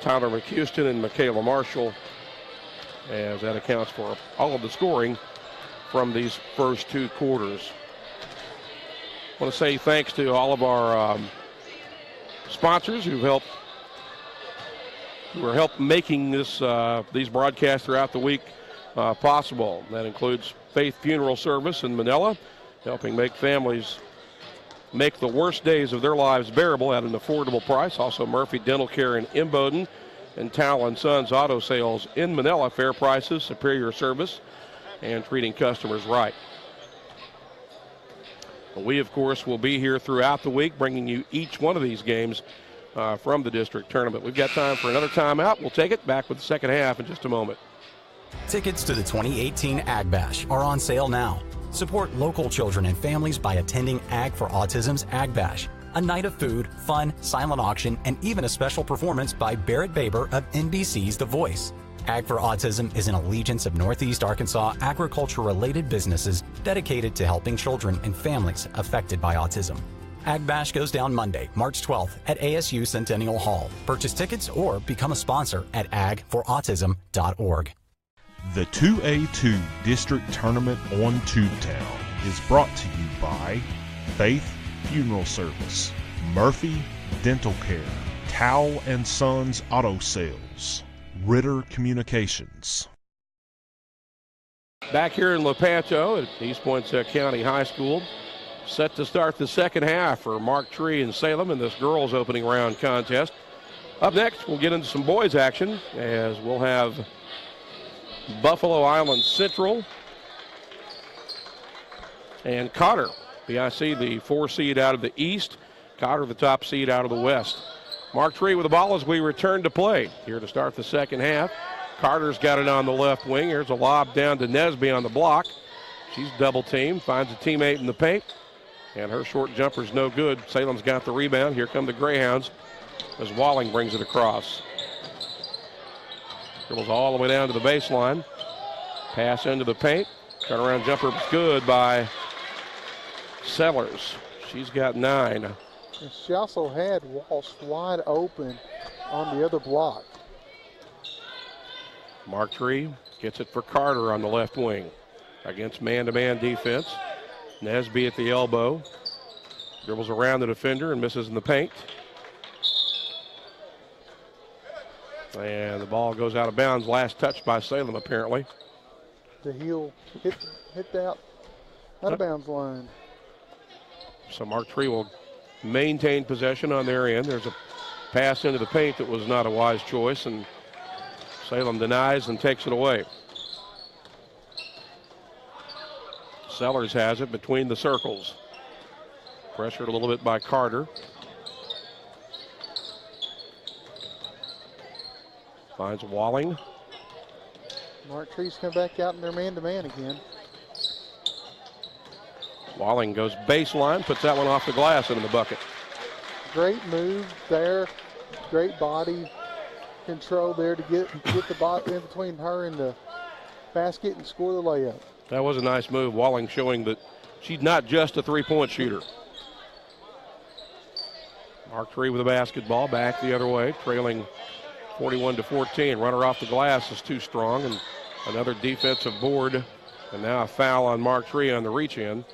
Tyler McHouston and Michaela Marshall, as that accounts for all of the scoring from these first 2 quarters. I want to say thanks to all of our sponsors who are helping making these broadcasts throughout the week possible. That includes Faith Funeral Service in Manila, helping make families make the worst days of their lives bearable at an affordable price. Also Murphy Dental Care in Imboden, and Towle & Sons Auto Sales in Manila. Fair prices, superior service, and treating customers right. We, of course, will be here throughout the week bringing you each one of these games from the district tournament. We've got time for another timeout. We'll take it back with the second half in just a moment. Tickets to the 2018 Ag Bash are on sale now. Support local children and families by attending Ag for Autism's Ag Bash, a night of food, fun, silent auction, and even a special performance by Barrett Baber of NBC's The Voice. Ag for Autism is an allegiance of Northeast Arkansas agriculture-related businesses dedicated to helping children and families affected by autism. Ag Bash goes down Monday, March 12th at ASU Centennial Hall. Purchase tickets or become a sponsor at agforautism.org. The 2A2 District Tournament on Tubetown is brought to you by Faith Funeral Service, Murphy Dental Care, Towle & Sons Auto Sales, Ritter Communications. Back here in Lepanto at East Poinsett County High School, set to start the second half for Mark Tree and Salem in this girls opening round contest. Up next, we'll get into some boys action as we'll have Buffalo Island Central and Cotter. BIC, the 4 seed out of the East. Cotter, the top seed out of the West. Mark Tree with the ball as we return to play here to start the second half. Carter's got it on the left wing. Here's a lob down to Nesby on the block. She's double teamed, finds a teammate in the paint, and her short jumper's no good. Salem's got the rebound. Here come the Greyhounds as Walling brings it across. Dribbles all the way down to the baseline. Pass into the paint. Turnaround jumper is good by Sellers. She's got 9. And she also had Walsh wide open on the other block. Mark Tree gets it for Carter on the left wing against man-to-man defense. Nesby at the elbow. Dribbles around the defender and misses in the paint. And the ball goes out of bounds. Last touch by Salem, apparently. The heel hit the out of bounds line. So Mark Tree will maintain possession on their end. There's a pass into the paint that was not a wise choice, and Salem denies and takes it away. Sellers has it between the circles. Pressured a little bit by Carter. Finds Walling. Mark Tree's come back out in their man-to-man again. Walling goes baseline, puts that one off the glass into the bucket. Great move there. Great body control there to get the ball in between her and the basket and score the layup. That was a nice move. Walling showing that she's not just a three-point shooter. Mark Tree with a basketball, back the other way, trailing 41-14. Runner off the glass is too strong, and another defensive board, and now a foul on Mark Tree on the reach in.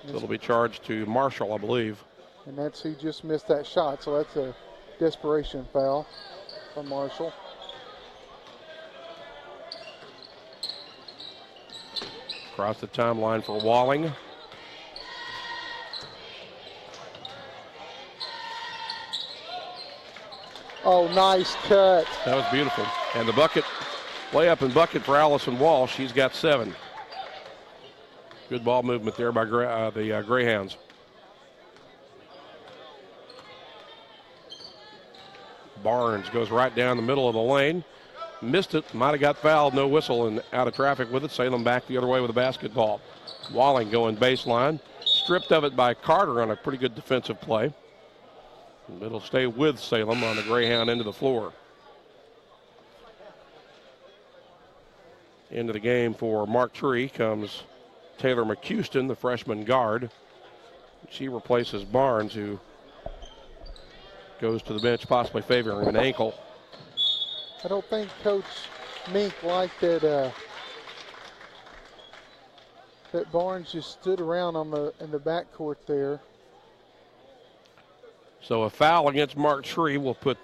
So it'll be charged to Marshall, I believe. And that's who just missed that shot, so that's a desperation foul from Marshall. Across the timeline for Walling. Oh, nice cut. That was beautiful. And the bucket, layup and bucket for Allison Walsh. She's got 7. Good ball movement there by the Greyhounds. Barnes goes right down the middle of the lane. Missed it, might have got fouled, no whistle, and out of traffic with it. Salem back the other way with a basketball. Walling going baseline. Stripped of it by Carter on a pretty good defensive play. And it'll stay with Salem on the Greyhound end of the floor. Into the game for Mark Tree comes Taylor McHouston, the freshman guard. She replaces Barnes, who goes to the bench, possibly favoring an ankle. I don't think Coach Mink liked that that Barnes just stood around in the backcourt there. So a foul against Mark Tree will put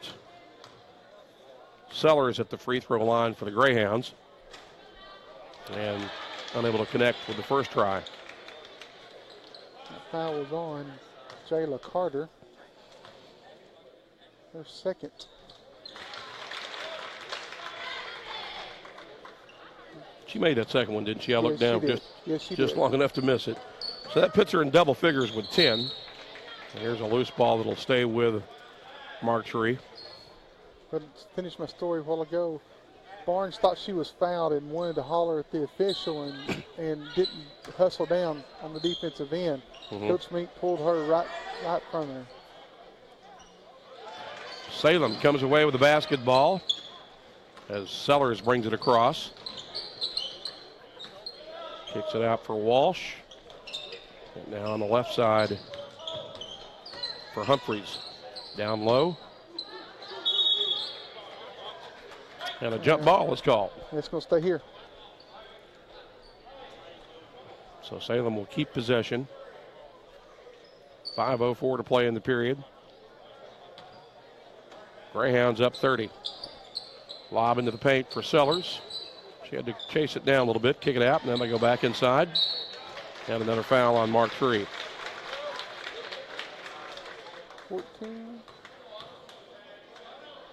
Sellers at the free throw line for the Greyhounds. And unable to connect with the first try. The foul was on Jayla Carter. Her second. She made that second one, didn't she? I looked down just long enough to miss it. So that puts her in double figures with 10. And here's a loose ball that'll stay with Marktree. But to finish my story a while ago, Barnes thought she was fouled and wanted to holler at the official and didn't hustle down on the defensive end. Coach Meek pulled her right from her. Salem comes away with the basketball as Sellers brings it across. Kicks it out for Walsh. And now on the left side for Humphreys. Down low. And a jump ball is called. It's going to stay here. So Salem will keep possession. 5:04 to play in the period. Greyhounds up 30. Lob into the paint for Sellers. She had to chase it down a little bit, kick it out, and then they go back inside. And another foul on Marktree. 14.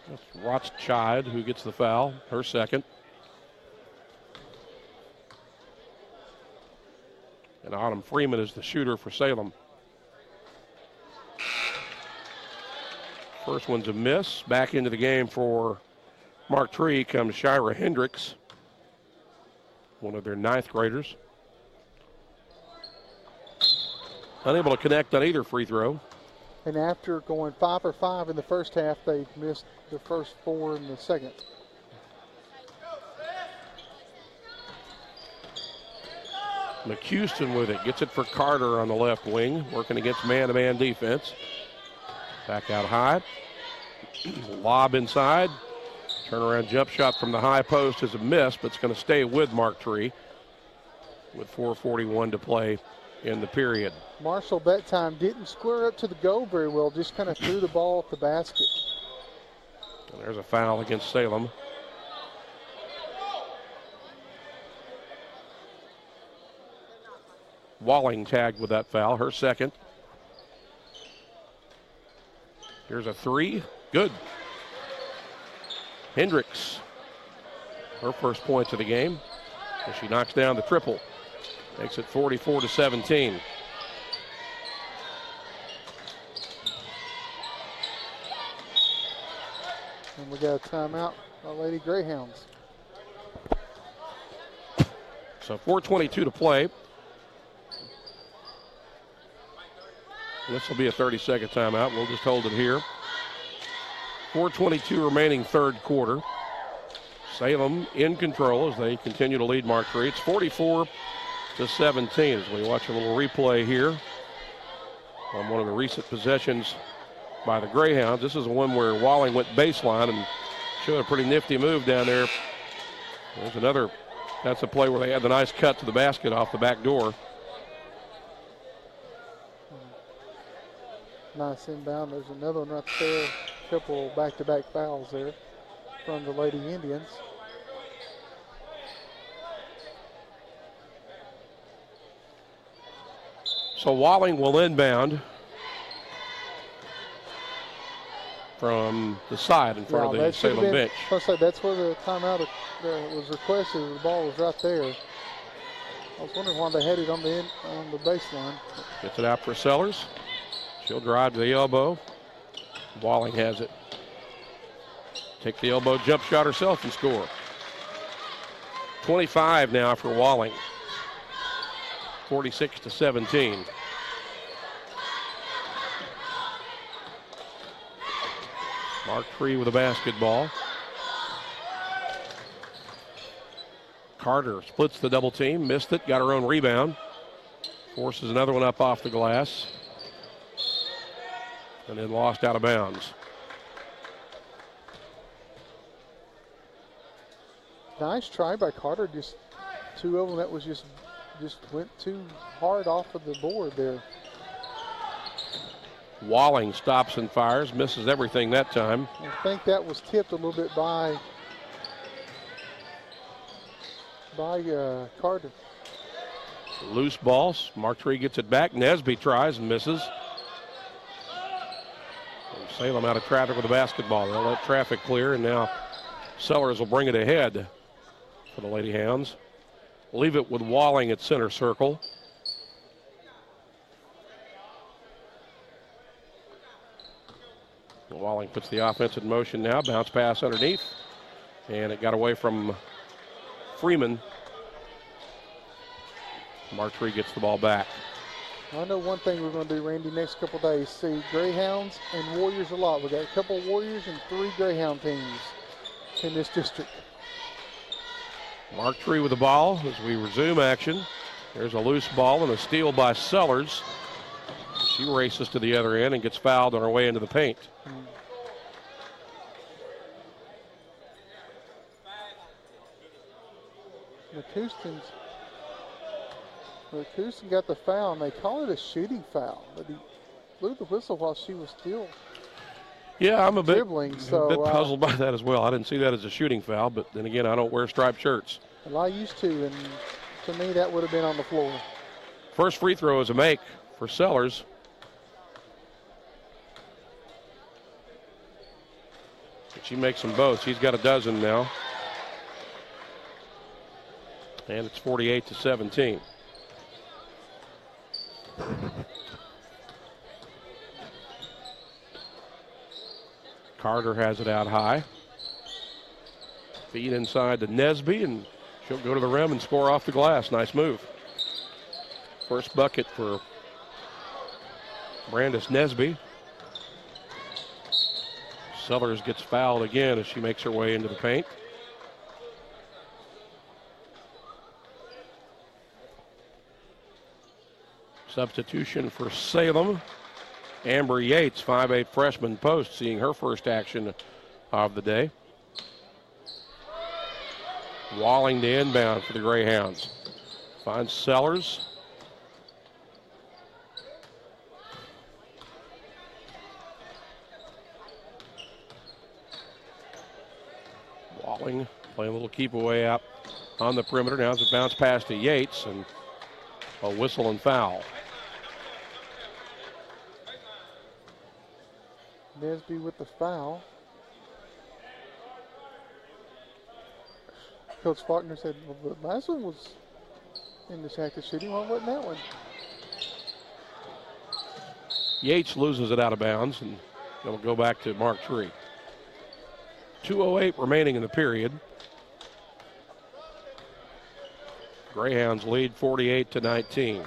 That's Rothschild who gets the foul, her second. And Autumn Freeman is the shooter for Salem. First one's a miss. Back into the game for Marktree comes Shira Hendricks, one of their 9th graders. Unable to connect on either free throw. And after going 5 for 5 in the first half, they missed the first 4 in the second. McHouston with it. Gets it for Carter on the left wing, working against man-to-man defense. Back out high. Lob inside. Turnaround jump shot from the high post is a miss, but it's going to stay with Marktree with 4:41 to play in the period. Marshall that time didn't square up to the goal very well, just kind of threw the ball at the basket. And there's a foul against Salem. Walling tagged with that foul, her second. Here's a three, good. Hendricks, her first points of the game, as she knocks down the triple. Makes it 44-17. And we got a timeout by Lady Greyhounds. So 4:22 to play. This will be a 30-second timeout. We'll just hold it here. 4:22 remaining third quarter. Salem in control as they continue to lead Marktree. It's 44-17 as we watch a little replay here on one of the recent possessions by the Greyhounds. This is the one where Walling went baseline and showed a pretty nifty move down there. There's another. That's a play where they had the nice cut to the basket off the back door. Nice inbound. There's another one right there. Couple back-to-back fouls there from the Lady Indians. So Walling will inbound from the side in front of the Salem bench. That's where the timeout was requested. The ball was right there. I was wondering why they had it on the baseline. Gets it out for Sellers. She'll drive to the elbow. Walling has it. Take the elbow jump shot herself and score. 25 now for Walling. 46-17. Marktree with a basketball. Carter splits the double team, missed it, got her own rebound. Forces another one up off the glass. And then lost out of bounds. Nice try by Carter. Just two of them that was just went too hard off of the board there. Walling stops and fires, misses everything that time. I think that was tipped a little bit by Carter. Loose balls. Marktree gets it back. Nesby tries and misses. And Salem out of traffic with the basketball. They'll let traffic clear, and now Sellers will bring it ahead for the Lady Hounds. Leave it with Walling at center circle. Walling puts the offense in motion now. Bounce pass underneath. And it got away from Freeman. Martree gets the ball back. I know one thing we're going to do, Randy, next couple days, see Greyhounds and Warriors a lot. We got a couple Warriors and 3 Greyhound teams in this district. Martree with the ball as we resume action. There's a loose ball and a steal by Sellers. She races to the other end and gets fouled on her way into the paint. McCuiston got the foul, and they call it a shooting foul, but he blew the whistle while she was still I'm a bit puzzled by that as well. I didn't see that as a shooting foul, but then again, I don't wear striped shirts. Well, I used to, and to me, that would have been on the floor. First free throw is a make for Sellers. She makes them both. She's got a dozen now. And it's 48-17. Carter has it out high. Feed inside to Nesby, and she'll go to the rim and score off the glass. Nice move. First bucket for Brandis Nesby. Sellers gets fouled again as she makes her way into the paint. Substitution for Salem. Amber Yates, 5'8" freshman post, seeing her first action of the day. Walling to inbound for the Greyhounds. Finds Sellers. Walling playing a little keep away up on the perimeter. Now it's a bounce pass to Yates and a whistle and foul. Nesby with the foul. Coach Faulkner said, well, the last one was in this active shooting. Why wasn't that one? Yates loses it out of bounds, and it'll go back to Martree. 2:08 remaining in the period. Greyhounds lead 48-19.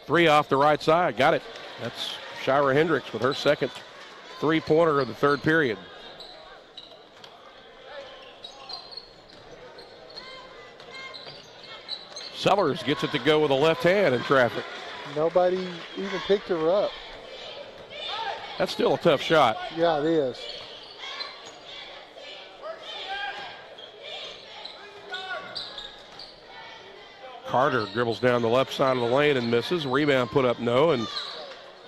Three off the right side. Got it. That's Shira Hendricks with her second three-pointer of the third period. Sellers gets it to go with a left hand in traffic. Nobody even picked her up. That's still a tough shot. Yeah, it is. Carter dribbles down the left side of the lane and misses. Rebound put up no, and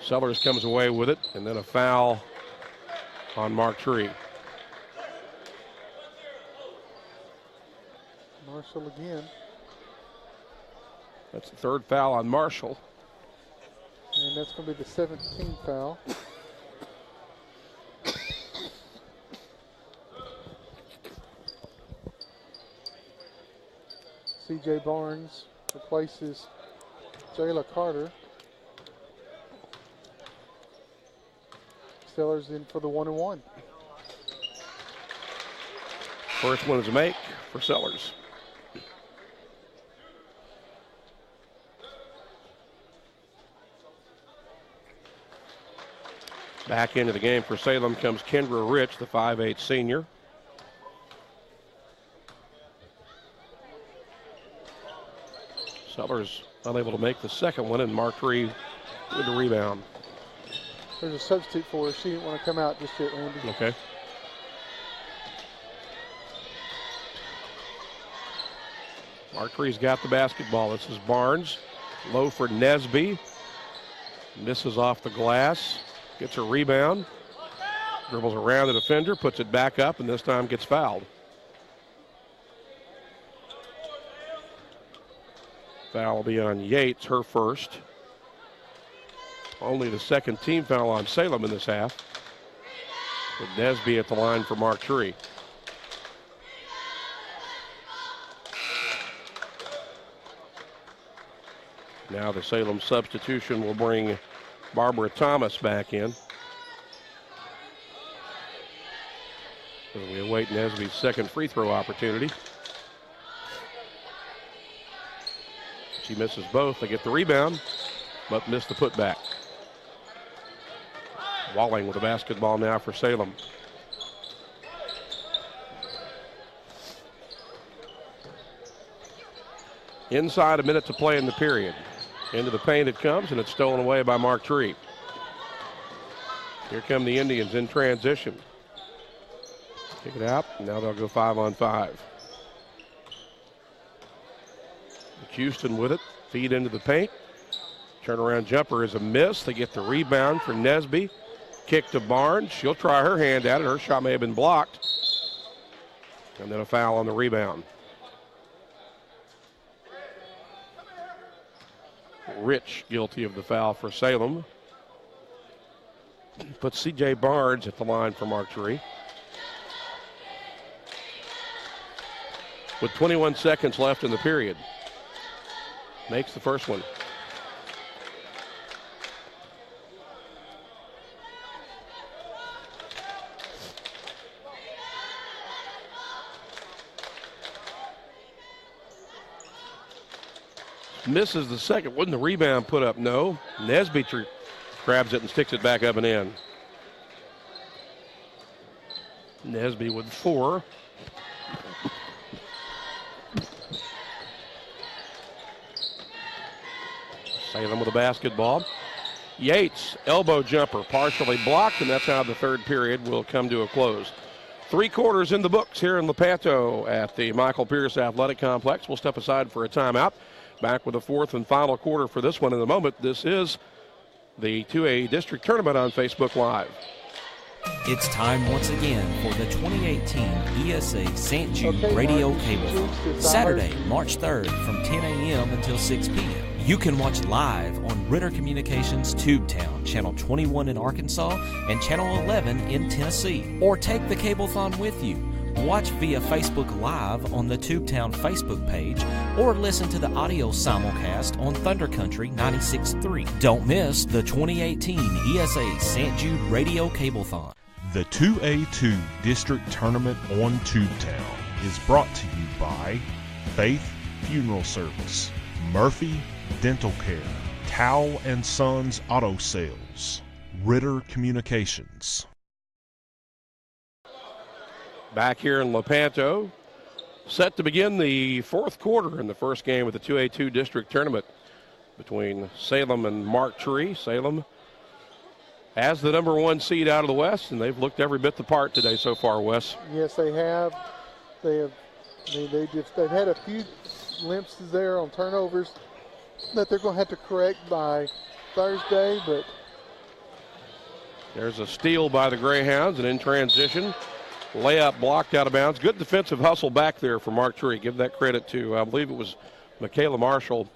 Sellers comes away with it, and then a foul on Martree. Marshall again. That's the third foul on Marshall. And that's going to be the 17th foul. C.J. Barnes replaces Jayla Carter. Sellers in for the 1-and-1. First one is a make for Sellers. Back into the game for Salem comes Kendra Rich, the 5'8" senior. Sellers unable to make the second one, and Martree with the rebound. There's a substitute for her. She didn't want to come out just yet, Randy. Okay. Martree's got the basketball. This is Barnes. Low for Nesby. Misses off the glass. Gets a rebound. Dribbles around the defender, puts it back up, and this time gets fouled. Foul will be on Yates, her first. Only the second team foul on Salem in this half. With Nesby at the line for Martree. Now the Salem substitution will bring Barbara Thomas back in, as we await Nesby's second free throw opportunity. She misses both. They get the rebound, but miss the putback. Walling with the basketball now for Salem. Inside a minute to play in the period. Into the paint it comes, and it's stolen away by Mark Tree. Here come the Indians in transition. Kick it out, and now they'll go 5-on-5. Houston with it, feed into the paint. Turnaround jumper is a miss. They get the rebound for Nesby. Kick to Barnes. She'll try her hand at it. Her shot may have been blocked. And then a foul on the rebound. Rich guilty of the foul for Salem. Puts C.J. Barnes at the line for Mark Tree. With 21 seconds left in the period. Makes the first one. Misses the second. Wouldn't the rebound put up? No. Nesby grabs it and sticks it back up and in. Nesby with 4. Salem with a basketball. Yates, elbow jumper, partially blocked, and that's how the third period will come to a close. 3 quarters in the books here in Lepanto at the Michael Pierce Athletic Complex. We'll step aside for a timeout. Back with the fourth and final quarter for this one in a moment. This is the 2A District Tournament on Facebook Live. It's time once again for the 2018 ESA St. Jude Radio Cablethon. Saturday, March 3rd from 10 a.m. until 6 p.m. You can watch live on Ritter Communications Tubetown, Channel 21 in Arkansas and Channel 11 in Tennessee. Or take the Cablethon with you. Watch via Facebook Live on the Tubetown Facebook page or listen to the audio simulcast on Thunder Country 96.3. Don't miss the 2018 ESA St. Jude Radio Cablethon. The 2A2 District Tournament on Tubetown is brought to you by Faith Funeral Service, Murphy Dental Care, Towle & Sons Auto Sales, Ritter Communications. Back here in Lepanto, set to begin the fourth quarter in the first game of the 2A2 District Tournament between Salem and Mark Tree. Salem has the number 1 seed out of the West, and they've looked every bit the part today so far, Wes. Yes, they have. They've had a few glimpses there on turnovers that they're going to have to correct by Thursday, but there's a steal by the Greyhounds, and in transition, layup blocked out of bounds. Good defensive hustle back there for Mark Tree. Give that credit to, I believe it was Michaela Marshall,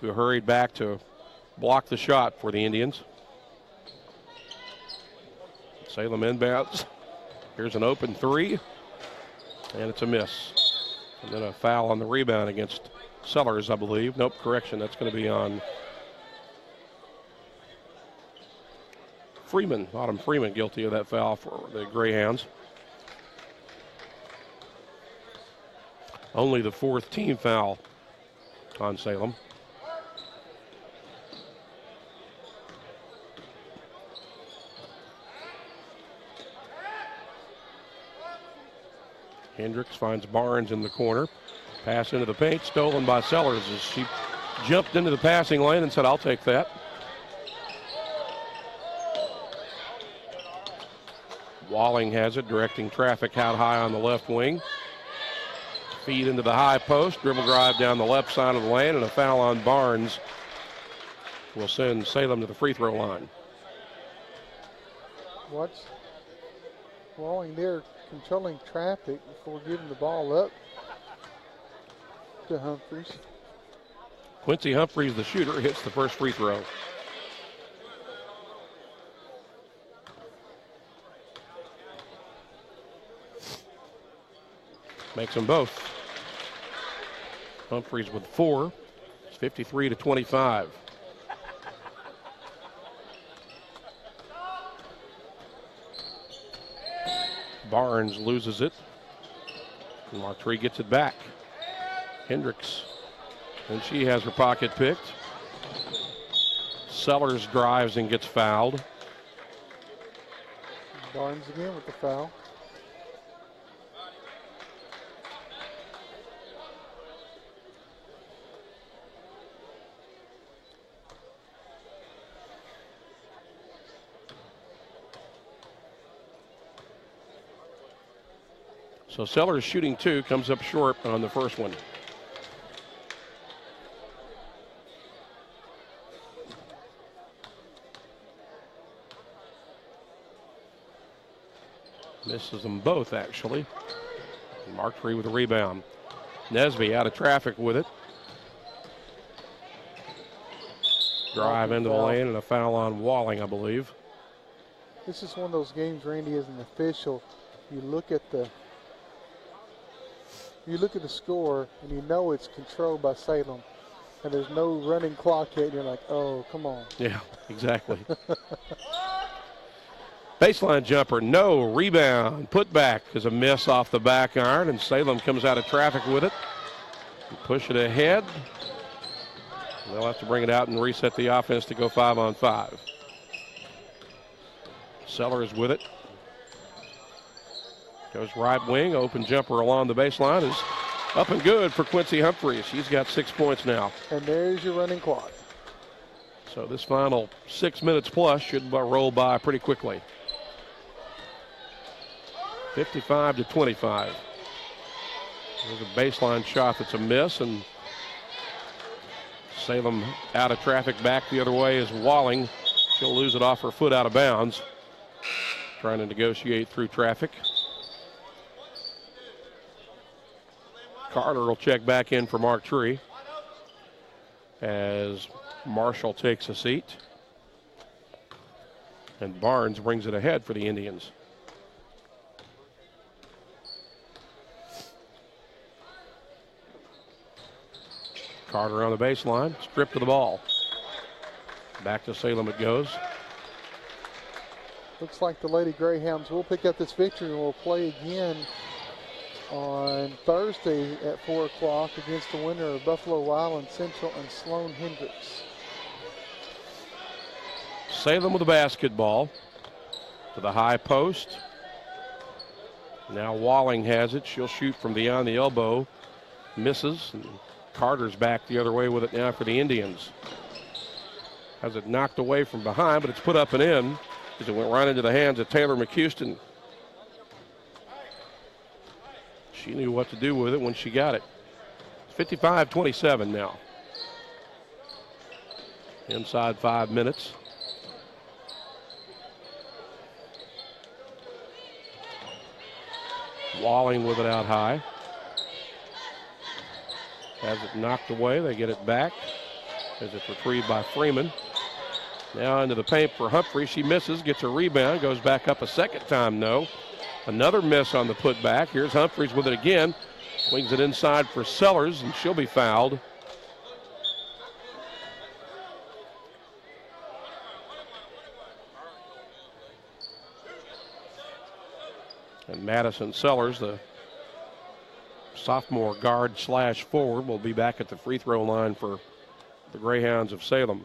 who hurried back to block the shot for the Indians. Salem inbounds. Here's an open 3, and it's a miss. And then a foul on the rebound against Sellers, I believe. Nope, correction. That's going to be on Freeman. Autumn Freeman guilty of that foul for the Greyhounds. Only the 4th team foul on Salem. Hendricks finds Barnes in the corner. Pass into the paint, stolen by Sellers as she jumped into the passing lane and said, "I'll take that." Walling has it, directing traffic out high on the left wing. Feed into the high post, dribble drive down the left side of the lane, and a foul on Barnes will send Salem to the free throw line. Watch Walling there controlling traffic before giving the ball up to Humphreys. Quincy Humphreys, the shooter, hits the first free throw. Makes them both. Humphreys with 4. It's 53-25. Barnes loses it. And Martree gets it back. Hendricks. And she has her pocket picked. Sellers drives and gets fouled. Barnes again with the foul. So Sellers shooting 2, comes up short on the first one. Misses them both, actually. Martree with a rebound. Nesby out of traffic with it. Drive into the lane and a foul on Walling, I believe. This is one of those games, Randy, as an official, you look at the score and you know it's controlled by Salem, and there's no running clock yet, and you're like, oh, come on. Yeah, exactly. Baseline jumper, no. Rebound, put back is a miss off the back iron, and Salem comes out of traffic with it. Push it ahead. They'll have to bring it out and reset the offense to go 5-on-5. Sellers with it. Goes right wing, open jumper along the baseline is up and good for Quincy Humphreys. He's got 6 points now. And there's your running clock. So this final 6 minutes plus should roll by pretty quickly. 55-25. There's a baseline shot that's a miss, and Salem out of traffic back the other way is Walling. She'll lose it off her foot out of bounds. Trying to negotiate through traffic. Carter will check back in for Martree as Marshall takes a seat. And Barnes brings it ahead for the Indians. Carter on the baseline, stripped of the ball. Back to Salem it goes. Looks like the Lady Greyhounds will pick up this victory and will play again on Thursday at 4 o'clock against the winner of Buffalo Island Central and Sloan Hendricks. Salem with the basketball to the high post. Now Walling has it. She'll shoot from beyond the elbow. Misses. And Carter's back the other way with it now for the Indians. Has it knocked away from behind, but it's put up and in as it went right into the hands of Taylor McHouston. She knew what to do with it when she got it. 55-27 now. Inside 5 minutes. Walling with it out high. Has it knocked away. They get it back as it's retrieved by Freeman. Now into the paint for Humphrey. She misses, gets a rebound, goes back up a second time, no. Another miss on the putback. Here's Humphreys with it again. Swings it inside for Sellers, and she'll be fouled. And Madison Sellers, the sophomore guard / forward, will be back at the free throw line for the Greyhounds of Salem.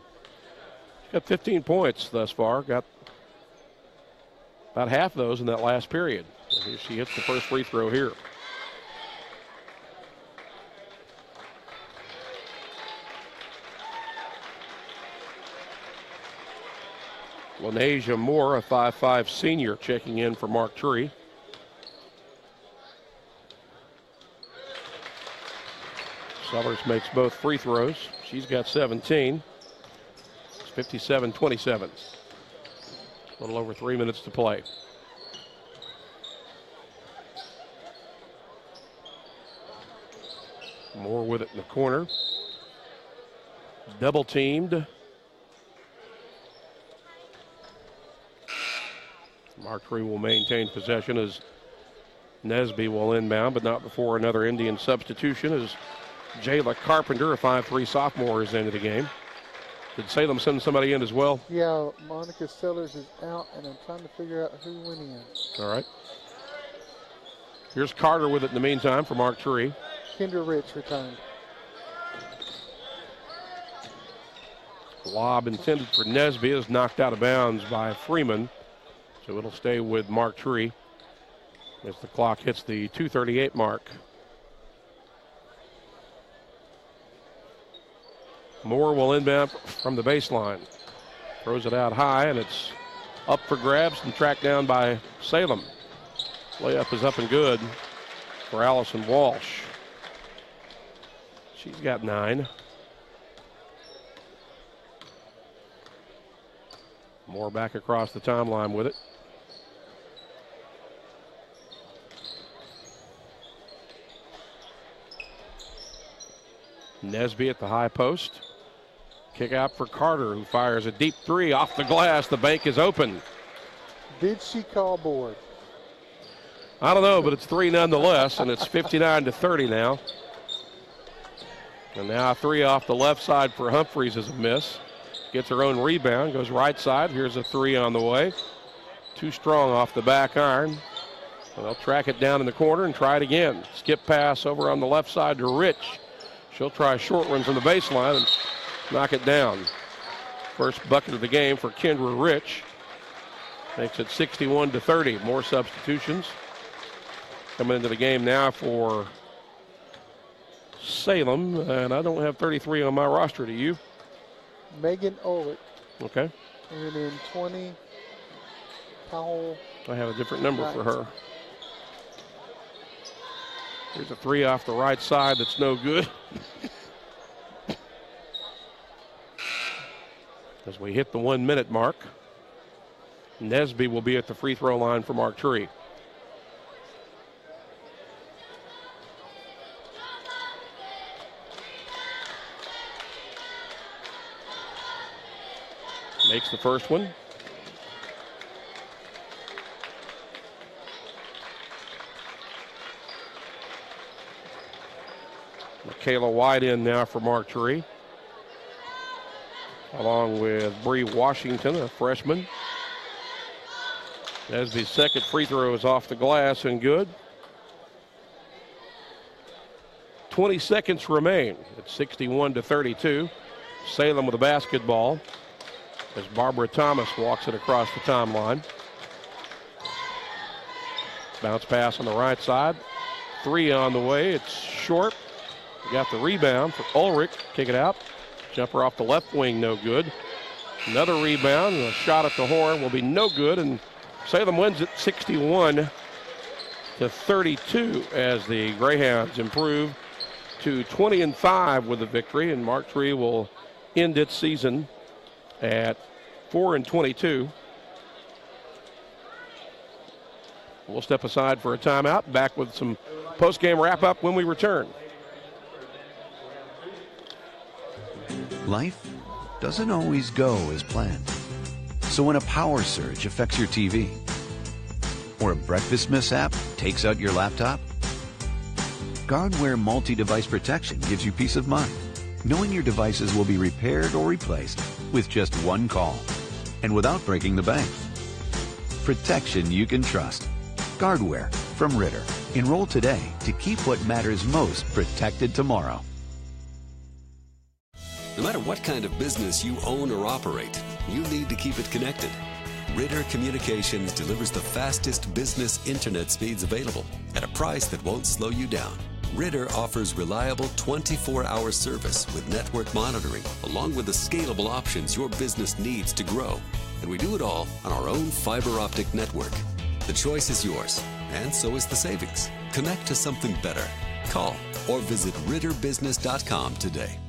She's got 15 points thus far. Got about half of those in that last period. Here she hits the first free throw here. Lanasia Moore, a 5'5" senior, checking in for Martree. Sellers makes both free throws. She's got 17. It's 57-27. A little over 3 minutes to play. Moore with it in the corner. Double teamed. Martree will maintain possession as Nesby will inbound, but not before another Indian substitution as Jayla Carpenter, a 5'3 sophomore, is into the game. Did Salem send somebody in as well? Yeah, Monica Sellers is out, and I'm trying to figure out who went in. All right. Here's Carter with it in the meantime for Mark Tree. Kendra Rich returned. Lob intended for Nesby is knocked out of bounds by Freeman. So it'll stay with Mark Tree as the clock hits the 2:38 mark. Moore will inbound from the baseline. Throws it out high, and it's up for grabs and tracked down by Salem. Layup is up and good for Allison Walsh. She's got 9. Moore back across the timeline with it. Nesby at the high post. Kick out for Carter, who fires a deep 3 off the glass. The bank is open. Did she call board? I don't know, but it's 3 nonetheless, and it's 59-30 now. And now a 3 off the left side for Humphreys is a miss. Gets her own rebound, goes right side. Here's a 3 on the way. Too strong off the back iron. And they'll track it down in the corner and try it again. Skip pass over on the left side to Rich. She'll try a short one from the baseline and knock it down. First bucket of the game for Kendra Rich. Makes it 61-30. More substitutions coming into the game now for Salem. And I don't have 33 on my roster. Do you? Megan Olick. Okay. And then 20, Powell. I have a different number for her. Here's a 3 off the right side that's no good. As we hit the 1 minute mark, Nesby will be at the free throw line for Mark Tree. Makes the first one. Michaela White in now for Mark Tree, along with Bree Washington, a freshman. Nesby's second free throw is off the glass and good. 20 seconds remain. It's 61-32. Salem with a basketball as Barbara Thomas walks it across the timeline. Bounce pass on the right side. 3 on the way. It's short. We got the rebound for Ulrich. Kick it out. Jumper off the left wing, no good. Another rebound and a shot at the horn will be no good. And Salem wins it 61-32 as the Greyhounds improve to 20-5 with the victory. And Mark Tree will end its season at 4-22. We'll step aside for a timeout. Back with some post-game wrap-up when we return. Life doesn't always go as planned. So when a power surge affects your TV, or a breakfast mishap takes out your laptop, Guardware multi-device protection gives you peace of mind, knowing your devices will be repaired or replaced with just one call and without breaking the bank. Protection you can trust. Guardware from Ritter. Enroll today to keep what matters most protected tomorrow. No matter what kind of business you own or operate, you need to keep it connected. Ritter Communications delivers the fastest business internet speeds available at a price that won't slow you down. Ritter offers reliable 24-hour service with network monitoring, along with the scalable options your business needs to grow. And we do it all on our own fiber optic network. The choice is yours, and so is the savings. Connect to something better. Call or visit RitterBusiness.com today.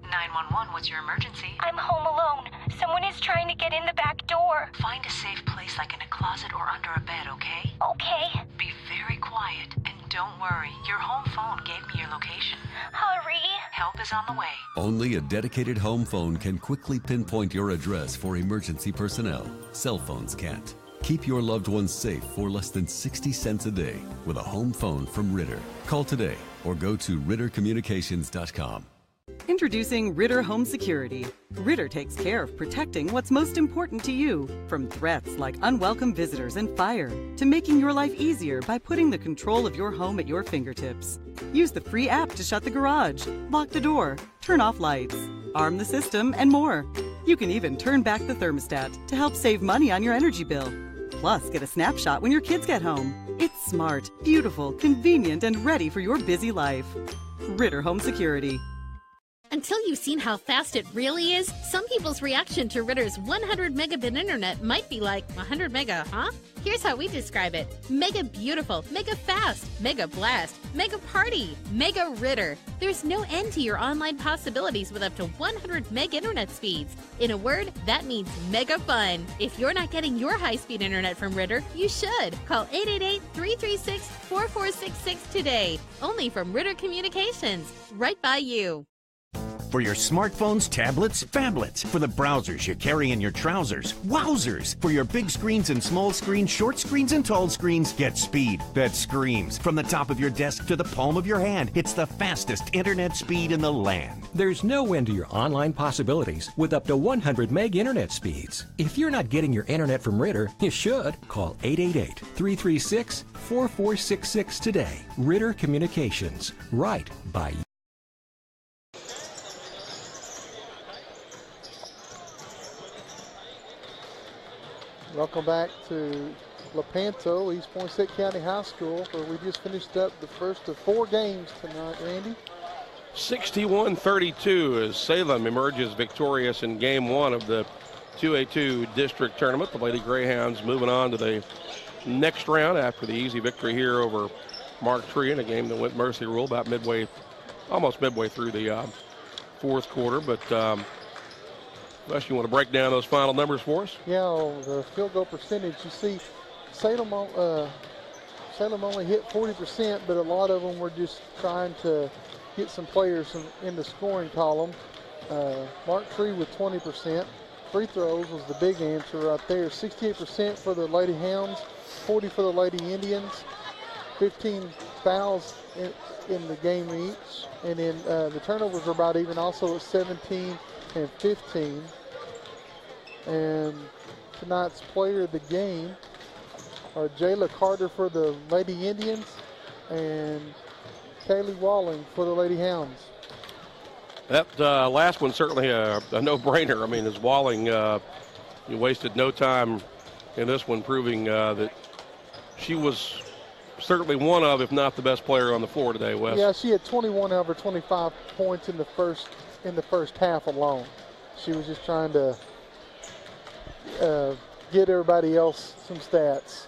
911, what's your emergency? I'm home alone. Someone is trying to get in the back door. Find a safe place like in a closet or under a bed, okay? Okay. Be very quiet and don't worry. Your home phone gave me your location. Hurry. Help is on the way. Only a dedicated home phone can quickly pinpoint your address for emergency personnel. Cell phones can't. Keep your loved ones safe for less than 60 cents a day with a home phone from Ritter. Call today or go to rittercommunications.com. Introducing Ritter Home Security. Ritter takes care of protecting what's most important to you, from threats like unwelcome visitors and fire, to making your life easier by putting the control of your home at your fingertips. Use the free app to shut the garage, lock the door, turn off lights, arm the system, and more. You can even turn back the thermostat to help save money on your energy bill. Plus, get a snapshot when your kids get home. It's smart, beautiful, convenient, and ready for your busy life. Ritter Home Security. Until you've seen how fast it really is, some people's reaction to Ritter's 100 megabit internet might be like, 100 mega, huh? Here's how we describe it. Mega beautiful, mega fast, mega blast, mega party, mega Ritter. There's no end to your online possibilities with up to 100 meg internet speeds. In a word, that means mega fun. If you're not getting your high-speed internet from Ritter, you should. Call 888-336-4466 today. Only from Ritter Communications. Right by you. For your smartphones, tablets, phablets. For the browsers you carry in your trousers. Wowzers! For your big screens and small screens, short screens and tall screens, get speed that screams. From the top of your desk to the palm of your hand, it's the fastest internet speed in the land. There's no end to your online possibilities with up to 100 meg internet speeds. If you're not getting your internet from Ritter, you should. Call 888-336-4466 today. Ritter Communications. Right by you. Welcome back to Lepanto, East Poinsett County High School, where we just finished up the first of 4 games tonight, Randy. 61-32 as Salem emerges victorious in game 1 of the 2A2 district tournament. The Lady Greyhounds moving on to the next round after the easy victory here over Mark Tree in a game that went mercy rule about almost midway through the fourth quarter. But Wes, you want to break down those final numbers for us? Yeah, the field goal percentage. You see, Salem only hit 40%, but a lot of them were just trying to get some players in the scoring column. Mark Tree with 20%. Free throws was the big answer right there. 68% for the Lady Hounds, 40 for the Lady Indians. 15 fouls in the game each. And then the turnovers were about even, also at 17 and 15. And tonight's player of the game are Jayla Carter for the Lady Indians and Kaylee Walling for the Lady Hounds. That last one certainly a no-brainer. I mean, as Walling, you wasted no time in this one, proving that she was certainly one of, if not the best player on the floor today, Wes. Yeah, she had 21 out of her 25 points in the first half alone. She was just trying to get everybody else some stats.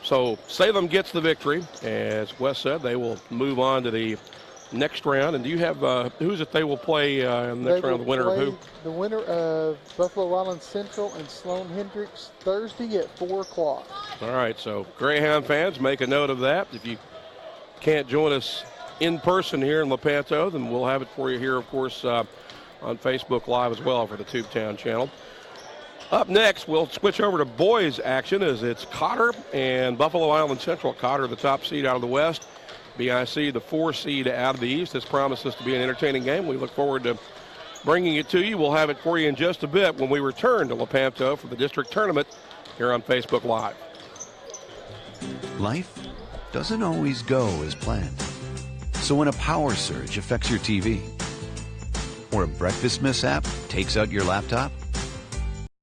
So Salem gets the victory. As Wes said, they will move on to the next round. And do you have who's it they will play in the next round? The winner of who? The winner of Buffalo Island Central and Sloan Hendricks Thursday at 4 o'clock. All right, so Greyhound fans, make a note of that. If you can't join us in person here in Lepanto, then we'll have it for you here, of course, on Facebook Live as well for the Tubetown channel. Up next, we'll switch over to boys action as it's Cotter and Buffalo Island Central. Cotter, the top seed out of the West. BIC, the 4 seed out of the East. This promises to be an entertaining game. We look forward to bringing it to you. We'll have it for you in just a bit when we return to Lepanto for the district tournament here on Facebook Live. Life doesn't always go as planned. So when a power surge affects your TV, or a breakfast mishap takes out your laptop,